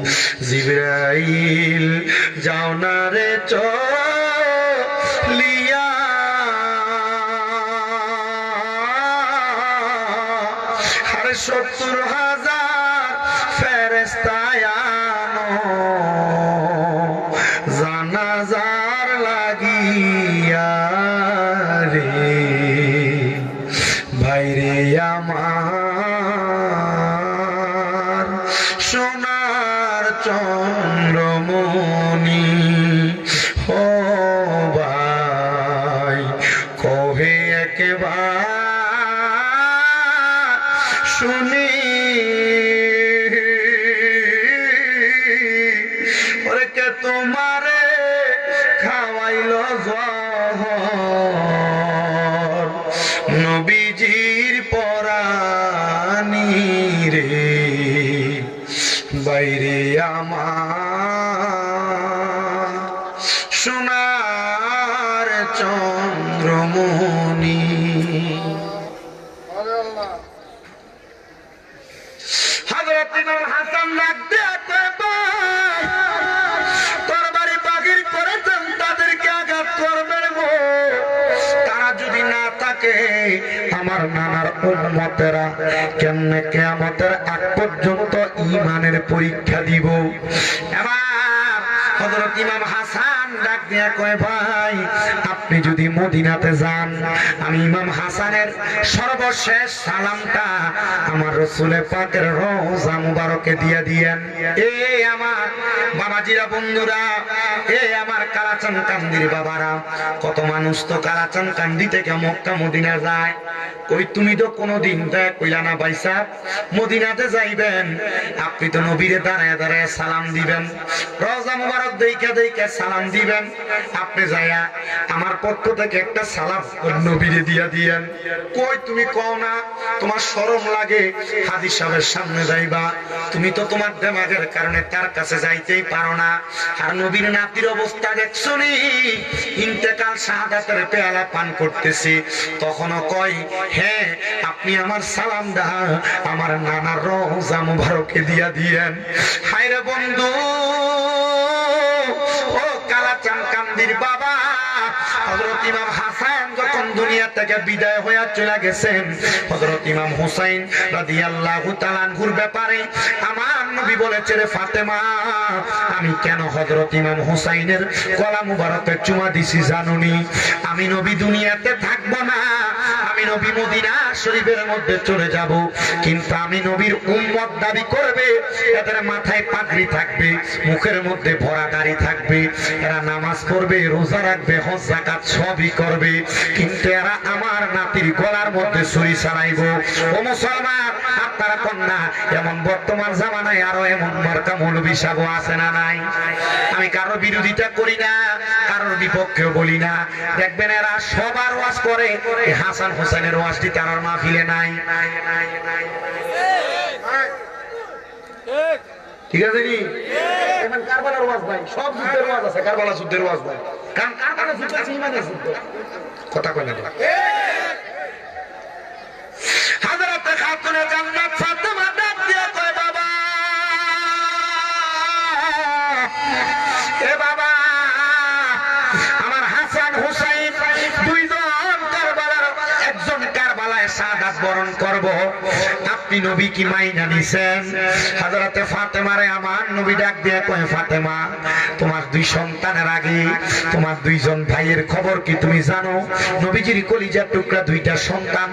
জিবরাইল যাও না রে চলিয়া, আর ৭০,০০০ ফেরেশতায় আনো জানাজার লাগিয়া রে, ভাইরে আমার সোনার চন্দ্রমণি। ও ভাই কহে একবার শুনি, ওরে কে তোমারে খাওয়াইলো জহর নবীজির পরানি রে, বাইরে আমার সোনার চন্দ্রমণি। হযরত ইমাম হাসান ডাক দিয়া কয়, তরবারি বাগির করেছেন তাদেরকে আঘাত করবেন গো, তারা যদি না থাকে আমার নানার উম্মতেরা কেমনে কিয়ামতের আগ পর্যন্ত ঈমানের পরীক্ষা দিব। এবার হযরত ইমাম হাসান ডাক দিয়া কয় ভাই আপনি যদি মদিনাতে যান আমি ইমাম হাসানের সর্বশেষ সালামটা আমার রাসূল পাকের রওজা মুবারকে দিয়া দিয়েন। এই আমার বাবাজিরা বন্ধুরা, এই আমার কালাচান কান্দির বাবারা, কত মানুষ তো কালাচান কান্দি থেকে মক্কা মদিনা যায়। কই তুমি তো কোনোদিন দেখ কইলা না ভাই সাহেব মদিনাতে যাইবেন আপনি তো নবীরে দাঁড়ায় দাঁড়ায় সালাম দিবেন, রওজা মুবারক দেইখা দেইখা সালাম দিবেন। আপনি যাইয়া আমার পক্ষ থেকে একটা সালাম নবীরে দিয়া দিয়েন। কই তুমি কও না তোমার শরম লাগে হাজী সাহেবের সামনে যাইবা, তুমি তো তোমার দেমাগের কারণে তার কাছে যাইতেই পারো না। আর নবীর নাতির অবস্থা দেখছনি, ইন্তেকাল শাহাদাতের পেয়ালা পান করতেছি, তখনও কয় হ্যাঁ আপনি আমার সালাম দা আমার নানার রওজা মুবারকে দিয়া দিয়েন। হায়রে বন্ধু, ও কালাচান কান্দির বাবা, হযরত ইমাম হাসান যখন দুনিয়া থেকে বিদায় হয়ে চলে গেছেন, হযরত ইমাম হুসাইন রাদিয়াল্লাহু তাআলা আনহুর ব্যাপারে আমার নবী বলেছে রে ফাতেমা, আমি কেন হযরত ইমাম হুসাইনের গলা মুবারকে চুমা দিছি জানুনি? আমি নবী দুনিয়াতে থাকবো না, আমি নবী মদিনা শরীফের মধ্যে চলে যাব, কিন্তু আমি নবীর উম্মত দাবি করবে, এদের মাথায় পাগড়ি থাকবে, মুখের মধ্যে ভরা দাড়ি থাকবে, এরা নামাজ পড়বে, রোজা রাখবে, হজ যাকাত সবই করবে, কিন্তু এরা আমার নাতির গলার মধ্যে ছুরি চালাইবো। ও মুসলমান আপনারা কন্যা, এমন বর্তমান জামানায় আরো এমন মার্কা মৌলবী সাহেব আছে না নাই? আমি কারোর বিরোধিতা করি না, কারোর বিপক্ষেও বলি না, দেখবেন এরা সবার ওয়াজ করে, এই হাসান হোসেনের ওয়াজটি তার মাহফিলে নাই। ঠিক আছে নি? এখন কারবালার ওয়াজ ভাই, সব যুদ্ধের ওয়াজ আছে, কারবালা যুদ্ধের ওয়াজ ভাই, কারণ কারবালা যুদ্ধ আছে ইমানের যুদ্ধ। কথা কয় না? হযরত খাতুনে জান্নাত ফাতেমা ডাক দিয়ে কয় বাবা, এ বাবা, আমার হাসান হুসাইন দুইজন কারবালার একজন কারবালায় শাহাদাত বরণ করব, আপনি নবী কি মাইনা নিছেন? হযরতে ফাতেমারে আমার নবী ডাক দিয়ে কয় ফাতেমা, তোমার দুই সন্তানের আগে তোমার দুইজন ভাইয়ের খবর কি তুমি জানো? নবীজির কলিজার টুকরা দুইটা সন্তান,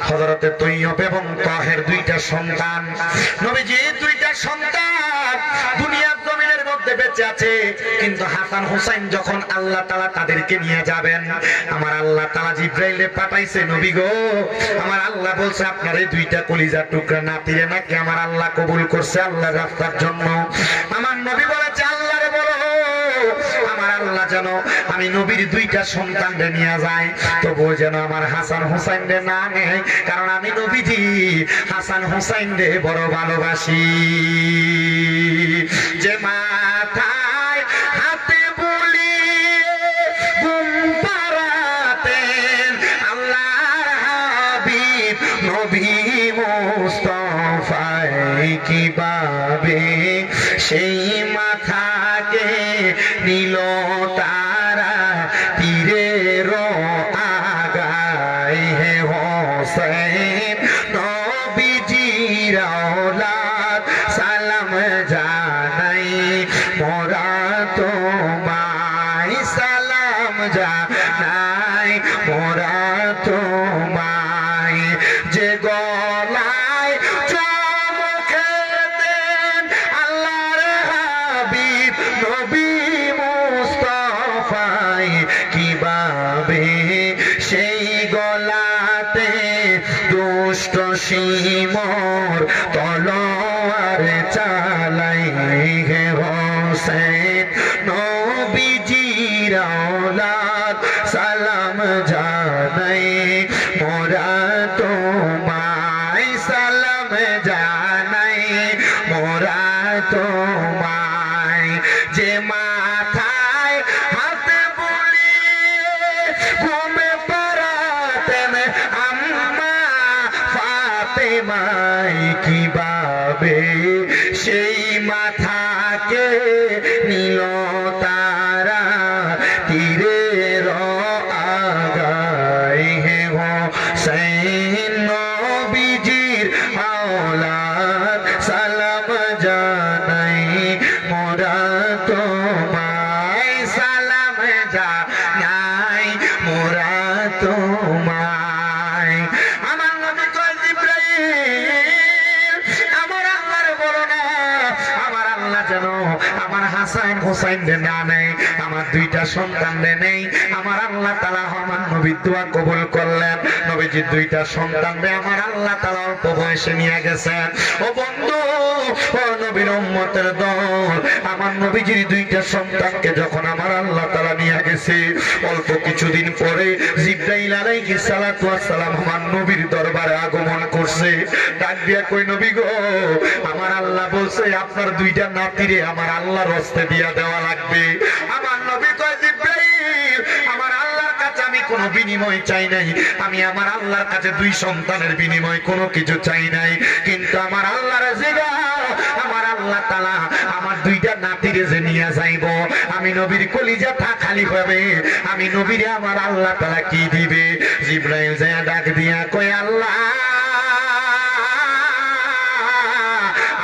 হযরতে তৈয়ব এবং তাহের দুইটা সন্তান, নবীজির দুইটা সন্তান দুনিয়ার জমিনের মধ্যে বেঁচে আছে, কিন্তু হাসান হুসাইন যখন আল্লাহ তাআলা তাদেরকে নিয়ে যাবেন, আমার আল্লাহ তাআলা জিবরাইলে পাঠাইছে, নবী গো আমার আল্লাহ বলছে আপনার এই দুইটা কলিজার টুকরা নাতিরে নাকি আমার আল্লাহ কবুল করছে আল্লাহর রাস্তার জন্য। আমার নবী বলেছে আল্লাহরে বলো আমার আল্লাহ যেন আমি নবীর দুইটা সন্তানরে নিয়ে যায়, তবু যেন আমার হাসান হুসাইন রে না নেয়, কারণ আমি নবীজি হাসান হুসাইন রে বড় ভালোবাসি। যে মাথায় হাতে বলি ঘুম পাড়াতেন আল্লাহর হাবিব নবী মুস্তাফায়, কিভাবে সেই মাথাকে নিল তারা তীরের আগায়, হে হোসেন নবীজির औलाद সালাম জানাই, মোরা তোমায় সালাম জানাই, মোরা তোমায়। যে গলায় চমকে দেন আল্লাহর হাবিব নবী মুস্তাফায়, কিভাবে সেই গলাতে দুষ্ট সীমর তলোয়ার চালাই, হে হোসেন নবীজির औलाद সালাম জানাই, মোরা তোমায় সালাম জানাই, মোরা তোমায়। যে মাথায় হাতে বলি ঘুমে পড়াতেন আম্মা ফাতেমায়, কিভাবে সেই মাথাকে নিল তারা তীরের আগায়, হে হোসেন নবীজির औलाद সালাম জানাই, মোরা ঘুমায়। আমার নবী কয় জিবরাইল আমার আল্লাহরে বলো না আমার আল্লাহ যেন আমার হাসান হোসাইন রে না নেই, আমার দুইটা সন্তান রে নেই। আমার আল্লাহ তাআলা আমার নবীর দোয়া কবুল করলেন। নবীজির দুইটা সন্তান রে আমার আল্লাহ তাআলা অল্প বয়সে নিয়ে গেছেন। ও বন্ধু, ও নবীর উম্মতের দল, আমার নবীজির দুইটা সন্তানকে যখন আমার আল্লাহ তাআলা নিয়ে গেছে, অল্প কিছুদিন পরে জিবরাইল আলাইহিস সালাতু ওয়াস সালাম আমার নবীর দরবারে আগমন করছে। ডাক দিয়া কই নবী গো, আমার আল্লাহ বলছে আপনার দুইটা নাতিরে আমার আল্লাহর হস্তে দিয়া দেওয়া লাগবে। আমার নবী কয় জিবরাইল আমার আল্লাহর কাছে আমি কোনো বিনিময় চাই নাই, আমি আমার আল্লাহর কাছে দুই সন্তানের বিনিময় কোনো কিছু চাই নাই, কিন্তু আমার আল্লাহর জিগা আমার আল্লাহ তাআলা আমার দুইটা নাতিরে যে নিয়ে যাইব, আমি নবীর কলিজাটা খালি হবে, আমি নবীরে আমার আল্লাহ তাআলা কি দিবে? জিবরাইল যায় ডাক দিয়া কই আল্লাহ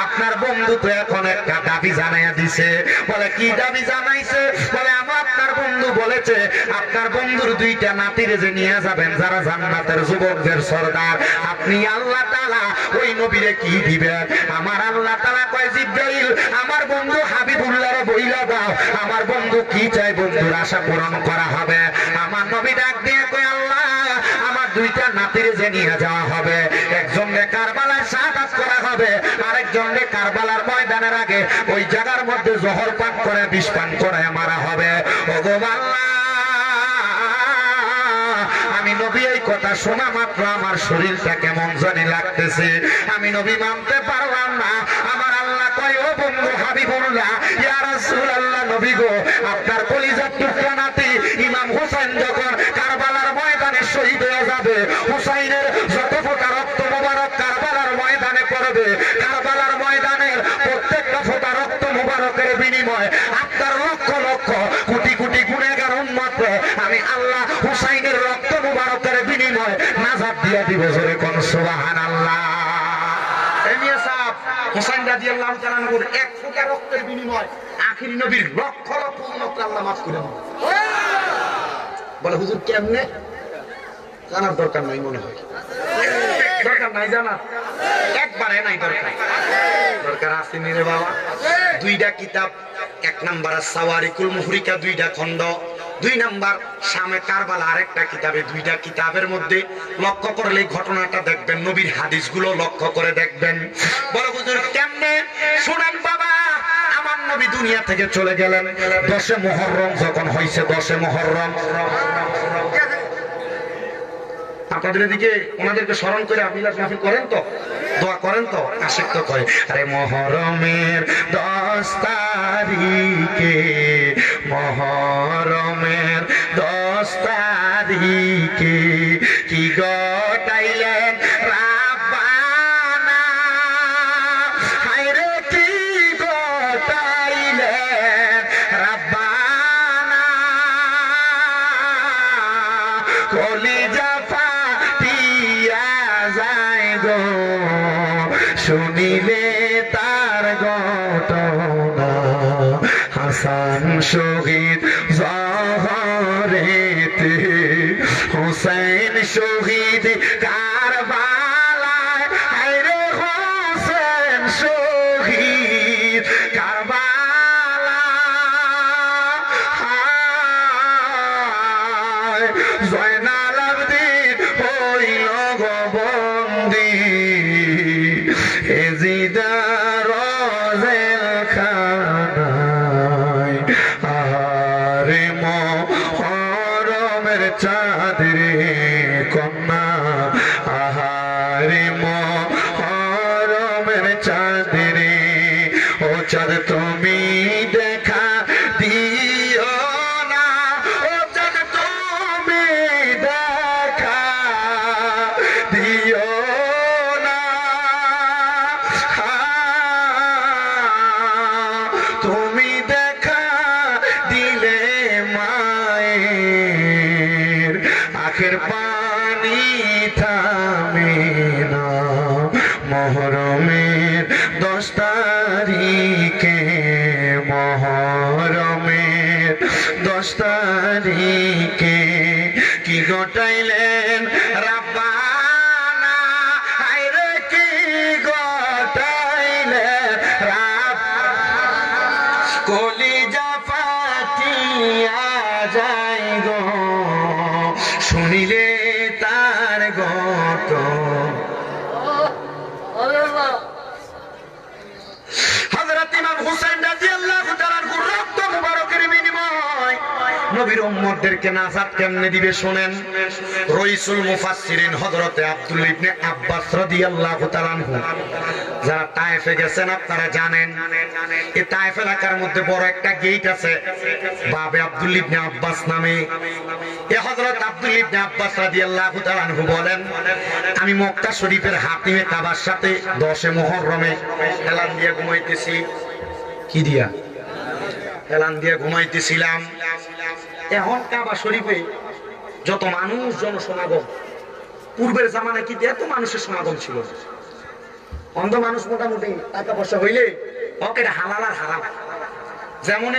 আপনার বন্ধু তো এখন একটা দাবি জানাইয়া দিছে। বলে কি দাবি জানাইছে? বলে আমার আপনার বন্ধু বলেছে আপনার বন্ধুর দুইটা নাতিরে যে নিয়ে যাবেন যারা জান্নাতের যুবকদের সরদার, আপনি আল্লাহ তাআলা ওই নবীরে কি দিবেন? আমার আল্লাহ তাআলা কয় জিবরাইল আমার বন্ধু হাবিবুল্লাহরে বইলা দাও আমার বন্ধু কি চাই বন্ধুর আশা পূরণ করা হবে। আমার নবী ডাক দিয়ে কয় আল্লাহ আমার দুইটা নাতিরে যে নিয়ে যাওয়া হবে, একজনকে কারবালায় শাহাদাত করা হবে, আরেকজনকে কারবালার ময়দানের আগে ওই জায়গার মধ্যে জহর পান করে বিষ পান করে মারা হবে। ওগো আল্লাহ, আমি নবী এই কথা শোনা মাত্র আমার শরীরটা কেমন জানি লাগতেছে, আমি নবী মানতে পারলাম না। আমার আল্লাহ কয় ও বন্ধু হাবিবুল্লাহ ইয়া রাসূলুল্লাহ নবী গো, আপনার কলিজার টুকরা নাতি ইমাম হোসেন যখন কারবালার ময়দানে শহীদ হয়ে যাবে, হুসাইনের যত ফোঁটা রক্ত মোবারক কারবালার ময়দানে পড়বে, কারবালার ময়দানের প্রত্যেকটা ফোঁটা রক্ত মোবারকের বিনিময়ে আপনার লক্ষ লক্ষ কোটি কোটি গুণেগার উম্মত আমি আল্লাহ হুসাইনের রক্ত মোবারকের বিনিময়ে নাজাত দিয়ে দিব। জোরে কোন সুবহানাল্লাহ। এমিয়া সাহেব হুসাইন রাদিয়াল্লাহু তাআলা নবীর এক ফোঁটা রক্তের বিনিময়ে আখিরি নবীর লক্ষ লক্ষ উম্মত আল্লাহ মাফ করে দেন। বলে হুজুর কেমনে? জানার দরকার নাই মনে হয়, দরকার নাই জানা, একবারে নাই দরকার, দরকার আসেনি রে বাবা। দুইটা কিতাব, এক নাম্বার সাওয়ারিকুল মুহরিকা দুইটা খণ্ড, দুই নাম্বার শামে কারবালা আরেকটা কিতাবে, দুইটা কিতাবের মধ্যে লক্ষ্য করলে ঘটনাটা দেখবেন, নবীর হাদিসগুলো লক্ষ্য করে দেখবেন। বলে হুজুর কেমনে? শুনেন বাবা, আমার নবী দুনিয়া থেকে চলে গেলেন 10 মুহররম যখন হইছে, 10 মুহররম আপনাদের এদিকে ওনাদেরকে স্মরণ করে মিলাদ মাহফিল করেন তো, দোয়া করেন তো, আশিক তো করে। আরে মুহররমের 10 তারিখে, মুহররমের 10 তারিখে কি ঘটাইলেন রাব্বানা, হায়রে কি ঘটাইলেন রাব্বানা, কলিজা শুনিলে তার ঘটনা, হাসান শহীদ জহরেতে, হুসাইন শহীদ কারবালায়, আরে হুসাইন শহীদ কারবালায়, জয়নাল আবদিন হইল গো বন্দী, এজিদার জেলখানায়, আরে মুহররমের চাঁদরে কন্যা, আহারে মুহররমের চাঁদরে, ও চাঁদ তুমি দেখা দিও না, ও চাঁদ তুমি দেখা দিও না, তুমি দেখা দিলে মায়ের আখের পানি থামে না। মুহররমের 10 তারিখে, মুহররমের 10 তারিখে কি ঘটাইলেন রাব্বানা, আইরে কি ঘটাইলেন কলিজা ফাটিয়া যায় গো শুনিলে তার গত। হযরত ইমাম হুসাইন রাদিয়াল্লাহু তাআলার রক্ত মুবারকের বিনিময় নবীর উম্মতদেরকে নাজাত কেমনে দিবে শুনেন। রাইসুল মুফাসসিরিন হযরত আব্দুল্লাহ ইবনে আব্বাস রাদিয়াল্লাহু তাআলা আনহু যারা তায়েফে গেছেন আপনারা জানেন, এই তায়েফ এলাকার মধ্যে বড় একটা গেট আছে বাবে আব্দুল্লাহ ইবনে আব্বাস নামে। এই হযরত আব্দুল্লাহ ইবনে আব্বাস রাদিয়াল্লাহু তাআলা আনহু বলেন, আমি মক্কা শরীফের হাতিমে কাবার সাথে 10 মুহররমে এলান দিয়ে ঘুমাইতেছি। কি দিয়া? এলান দিয়ে ঘুমাইতেছিলাম। এখন কাবা শরীফে যত মানুষ জনসমাগম, পূর্বের জামানায় কি এত মানুষের সমাগম ছিল? অন্ধ মানুষ মোটামুটি টাকা পয়সা হইলে ওকে হালাল আর হারাম, যেমন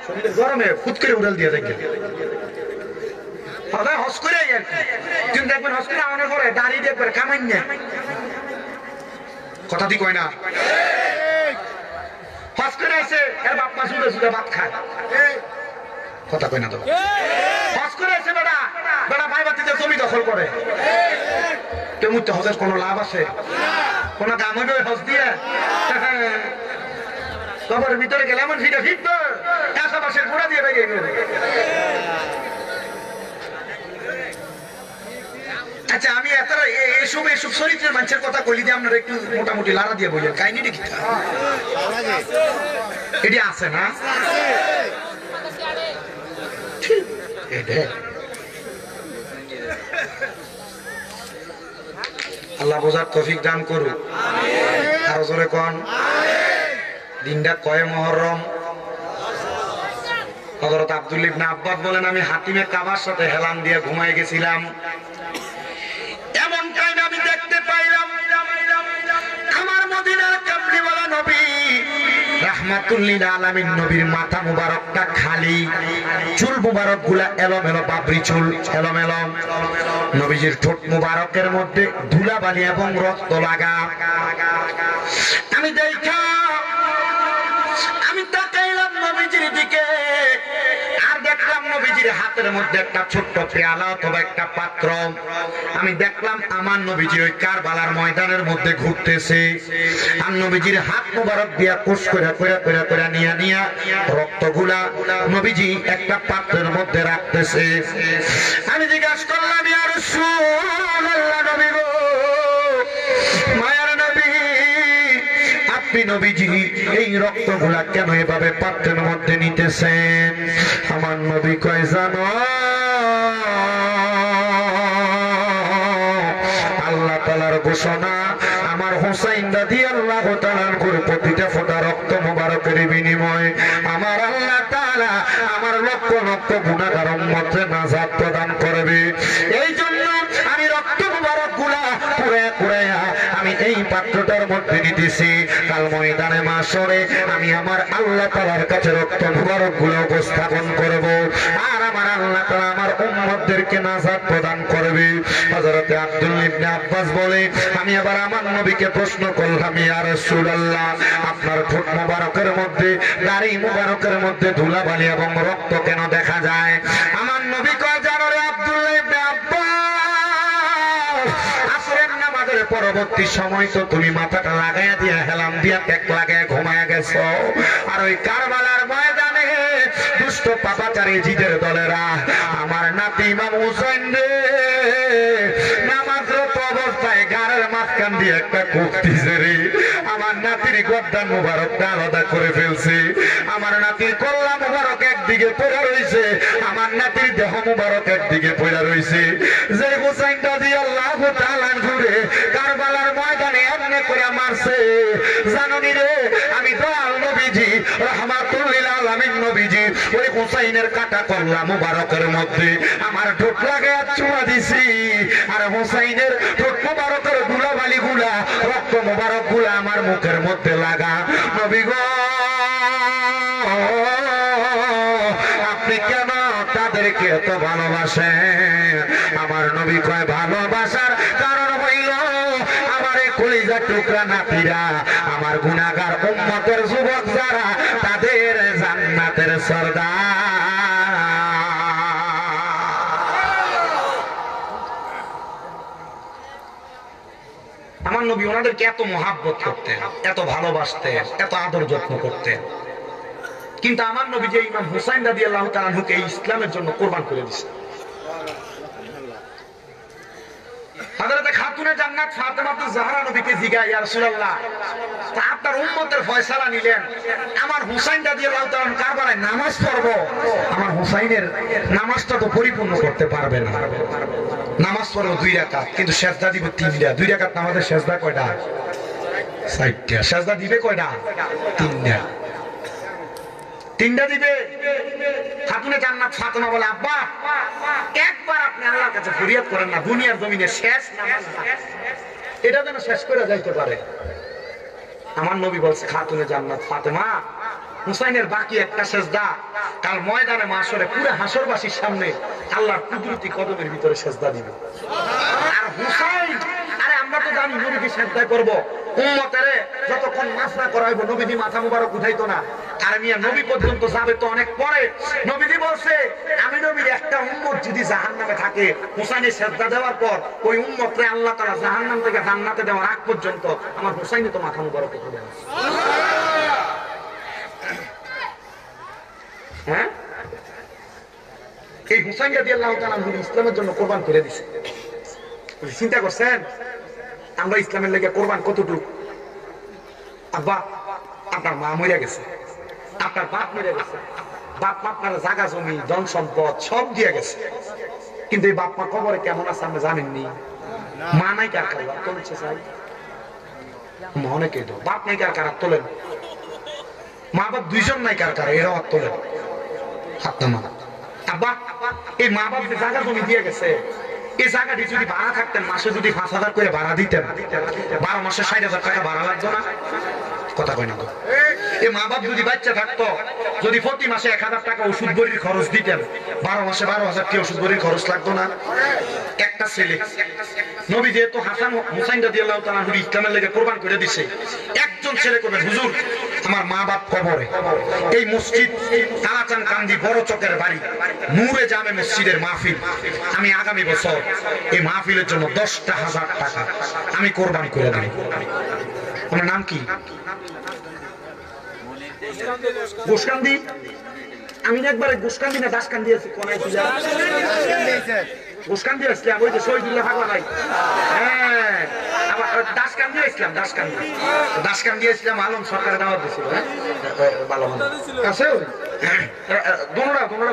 শরীরের গরমে ফুট করে উড়াল দিয়ে দেখে হস করে আর কি। তুমি দেখবেন হস করে আমাদের পরে দাঁড়িয়ে দেখবেন কামাই না, কথা ঠিক হয় না? হস করে আছে এর বাপ মা শুধু শুধু ভাত খায়, কথা কই না তো? হস করে আছে বেটা বেটা ভাই বাতিতে জমি দখল করে, কেমন হজের কোনো লাভ আছে? কোন কাম হইবে হজ দিয়ে? কবরের ভিতরে গেলে এমন ফিটা ফিটবে আশেপাশের ঘোড়া দিয়ে বেরিয়ে গেল। আচ্ছা, আমি এসব চরিত্রের মানুষের কথা কইলি দিয়ে আপনারা একটু মোটামুটি লাড়া দিয়ে বললেন, কাহিনীটা কি? এটি আছে না? আল্লাহ বোঝার তৌফিক দান করুক। আরো জোরে কোন। দিনটা কয় মুহররম? হযরত আব্দুল্লাহ ইবনে আব্বাস বলেন, আমি হাতিমে কাবার সাথে হেলান দিয়ে ঘুমাই গেছিলাম। এমন টাইম আমি দেখতে পাইলাম আমার মদিনার কামলিওয়ালা নবী রাহমাতুল লিল আলামিন নবীর মাথা মুবারকটা খালি, চুল মুবারক গুলা এলোমেলো, বাবরি চুল এলোমেলো। নবীজির ঠোঁট মুবারকের মধ্যে ধুলাবালি এবং রক্ত লাগা। আমি তাকাইলাম নবীজির দিকে, আর দেখলাম নবীজির হাতের মধ্যে একটা ছোট্ট পেয়ালা অথবা একটা পাত্র। আমি দেখলাম আমার নবীজি ওই কারবালার ময়দানের মধ্যে ঘুরতেছে, আর নবীজির হাত মুবারক দিয়া কুশ করে করে করে করে নিয়া রক্তগুলা নবীজি একটা পাত্রের মধ্যে রাখতেছে। আমি জিজ্ঞাসা করলাম, ইয়া রাসূলুল্লাহ, নবী গো, মায়ার নবী, আপনি নবীজি এই রক্তগুলা কেন এভাবে পাত্রের মধ্যে নিতেছেন? আমার নবী কয়, জানো আল্লাহ তাআলার ঘোষণা, আমার হুসাইন রাদিয়াল্লাহু তাআলার প্রতিটা ফোঁটা রক্ত মুবারকের বিনিময়ে আমার আল্লাহ তাআলা আমার লক্ষ লক্ষ গুনাহগার উম্মতকে নাজাত প্রদান করবে। এই জন্য আমি রক্ত মুবারক গুলা কুড়ায়া কুড়ায়া আমি এই পাত্রটার মধ্যে নিতেছি। কাল ময়দানে মাশরে আমি আমার আল্লাহ তাআলার কাছে রক্ত মুবারক গুলো উপস্থাপন করব, আর আমার আল্লাহ তাআলা আমার উম্মতদেরকে নাজাত প্রদান করবে। হযরত আব্দুল্লাহ ইবনে আব্বাস বলে, আমি আবার আমার নবীকে প্রশ্ন করলাম, ইয়া রাসূলুল্লাহ, আপনার ঠোঁট মুবারকের মধ্যে, দাড়ি মুবারকের মধ্যে ধুলাবালি এবং রক্ত কেন দেখা যায়? আমার নবী কয়, জানো রে আব্দুল্লাহ ইবনে আব্বাস, আসরের নামাজের পরবর্তী সময় তো তুমি মাথাটা লাগাইয়া দিয়া হেলাম দিয়া টেক লাগাইয়া ঘুমায়া গেছো, আর ওই কারবালার ময়দানে দুষ্ট পাপাচারী জিদের দলেরা আমার নাতি ইমাম হুসাইন রে নামাজরত অবস্থায় গাড়ের মাঝখান দিয়ে একটা কোপ দিছে রে। আমার নাতির গর্দান মুবারকটা আলাদা করে ফেলছে, আমার নাতির কল্লা মুবারক একদিকে পড়ে রয়েছে, আমার নাতির দেহ মুবারক একদিকে পড়ে রয়েছে। যে হুসাইন রাদিয়াল্লাহু তাআলা ঘুরে কারবালার ময়দানে এমনি করে মারছে, জানুনি রে, আমি দয়াল নবীজি রাহমাতুল লিল আলামিন নবীজি ওই হুসাইনের কাটা কল্লা মুবারকের মধ্যে আমার ঠোঁট লাগায়া চুমা দিছি, আর হুসাইনের ঠোঁট মুবারকের ধুলাবালি গুলা রক্ত মুবারক গুলা আমার মুখের মধ্যে লাগা। নবী গো, আপনি কেন তাদেরকে আমাদেরকে এত ভালোবাসে। আমার নবী কয় ভালোবাসার কারণ হইল আমার এই কলিজার টুকরা নাতিরা, আমার গুনাহগার উম্মতের যুবক যারা, তাদের জান্নাতের সরদার। আমার নবী ওনাদেরকে এত মহাব্বত করতেন, এত ভালোবাসতেন, এত আদর যত্ন করতেন। কিন্তু আমার নবী যে ইমাম হুসাইন রাদিয়াল্লাহু তাআলা আনহুকে এই ইসলামের জন্য কোরবান করে দিয়েছেন। হযরত খাতুনে জান্নাত ফাতেমা জাহরা নবীকে জিজ্ঞাসা, ইয়া রাসূলুল্লাহ, তা আপনার উম্মতের ফয়সালা নিলেন, আমার হুসাইন রাদিয়াল্লাহু তাআলা আনহু কারবালায় নামাজ পড়বো, আমার হুসাইনের নামাজটা তো পরিপূর্ণ করতে পারবে না। নামাজ পড়বো 2 রাকাত, কিন্তু সেজদা দিব 3টা। 2 রাকাত নামাজের সেজদা কয়টা? 4টা। সেজদা দিবে কয়টা? 3টা। 3টা দিবে। খাতুনে জান্নাত ফাতেমা বলে, আব্বা একবার আপনি আল্লাহর কাছে ফরিয়াদ করেন না, দুনিয়ার জমিনে শেষ নামাজ এটা যেন শেষ করে যাইতে পারে। আমার নবী বলছে, খাতুনে জান্নাত ফাতেমা, হুসাইনের বাকি একটা সেজদা কাল ময়দানে মাশরে পুরো হাসরবাসীর সামনে আল্লাহর কুদরতি কদমের ভিতরে সেজদা দিবে। আর হুসাইন, আরে আমরা তো জানি নবীকে সেজদা করব, উম্মতেরে যতক্ষণ মাফ না করাইবো নবীজি মাথা মুবারক উঠাইতো না। আর মিয়া নবী পর্যন্ত যাবে তো অনেক পরে। নবীজি বলছে, আমি নবীর একটা উম্মত যদি জাহান্নামে থাকে, হুসাইনের সেজদা দেওয়ার পর ওই উম্মতরে আল্লাহ তাআলা জাহান্নাম থেকে জান্নাতে দেওয়ার আগ পর্যন্ত আমার হুসাইনই তো মাথা মুবারক উঠাবে না। হ্যাঁ, এই হুসাইন রাদিয়াল্লাহু তাআলা আনহু ইসলামের জন্য কোরবান করে দিয়েছে। চিন্তা করছেন আমরা ইসলামের লেগে কোরবান কতটুকু? আব্বা, আপনার মা মরে গেছে, আপনার বাপ মরে গেছে, বাপ মা আপনার জায়গা জমি ধন সম্পদ সব দিয়ে গেছে, কিন্তু এই বাপ মা কবরে কেমন আছে আমরা জানেননি। মা নাই কার কার তুলছে, চাই অনেকেই তো বাপ নাই কার কার তোলেন, মা বাপ দুইজন নাই কার কার এরাও তোলেন হাত নামা। আব্বা, এই মা বাপ যে জায়গা জমি দিয়ে গেছে, এই জায়গাটি যদি ভাড়া থাকতেন, মাসে যদি 5,000 করে ভাড়া দিতেন, 12 মাসে 60,000 টাকা ভাড়া লাগতো না? কথা কয় না তো। এই মা বাপ যদি বাচ্চা থাকতো, যদি প্রতি মাসে 1000 টাকা ওষুধ বড়ির খরচ দিতেন, 12 মাসে 12,000 কি ওষুধ বড়ির খরচ লাগতো না? একটা ছেলে নবী যেহেতু হাসান হুসাইন রাদিয়াল্লাহু তাআলা আনহু ইসলামের লেগে কোরবান করে দিছে, একজন ছেলে করবেন, হুজুর আমার মা বাপ কবরে, এই মসজিদ কালাচান কান্দি বড় চকের বাড়ি নূরে জামে মসজিদের মাহফিল, আমি আগামী বছর এই মাহফিলের জন্য 10,000 টাকা আমি কোরবান করে দেব। আপনার নাম কি? গোসকান্দি। আমি একবারে গোসকান্দি না দাসকান্দি আছি, কোনায় ছিল গোসকান্দি আসলাম, ওই যে শহীদুল্লাহ ভাগলা ভাই। হ্যাঁ, আবার দাসকান্দি আসলাম, দাসকান্দি আসলাম, আলম সরকারের দাওয়াত দিয়েছিল। হ্যাঁ, ভালো আছে, দোনোরা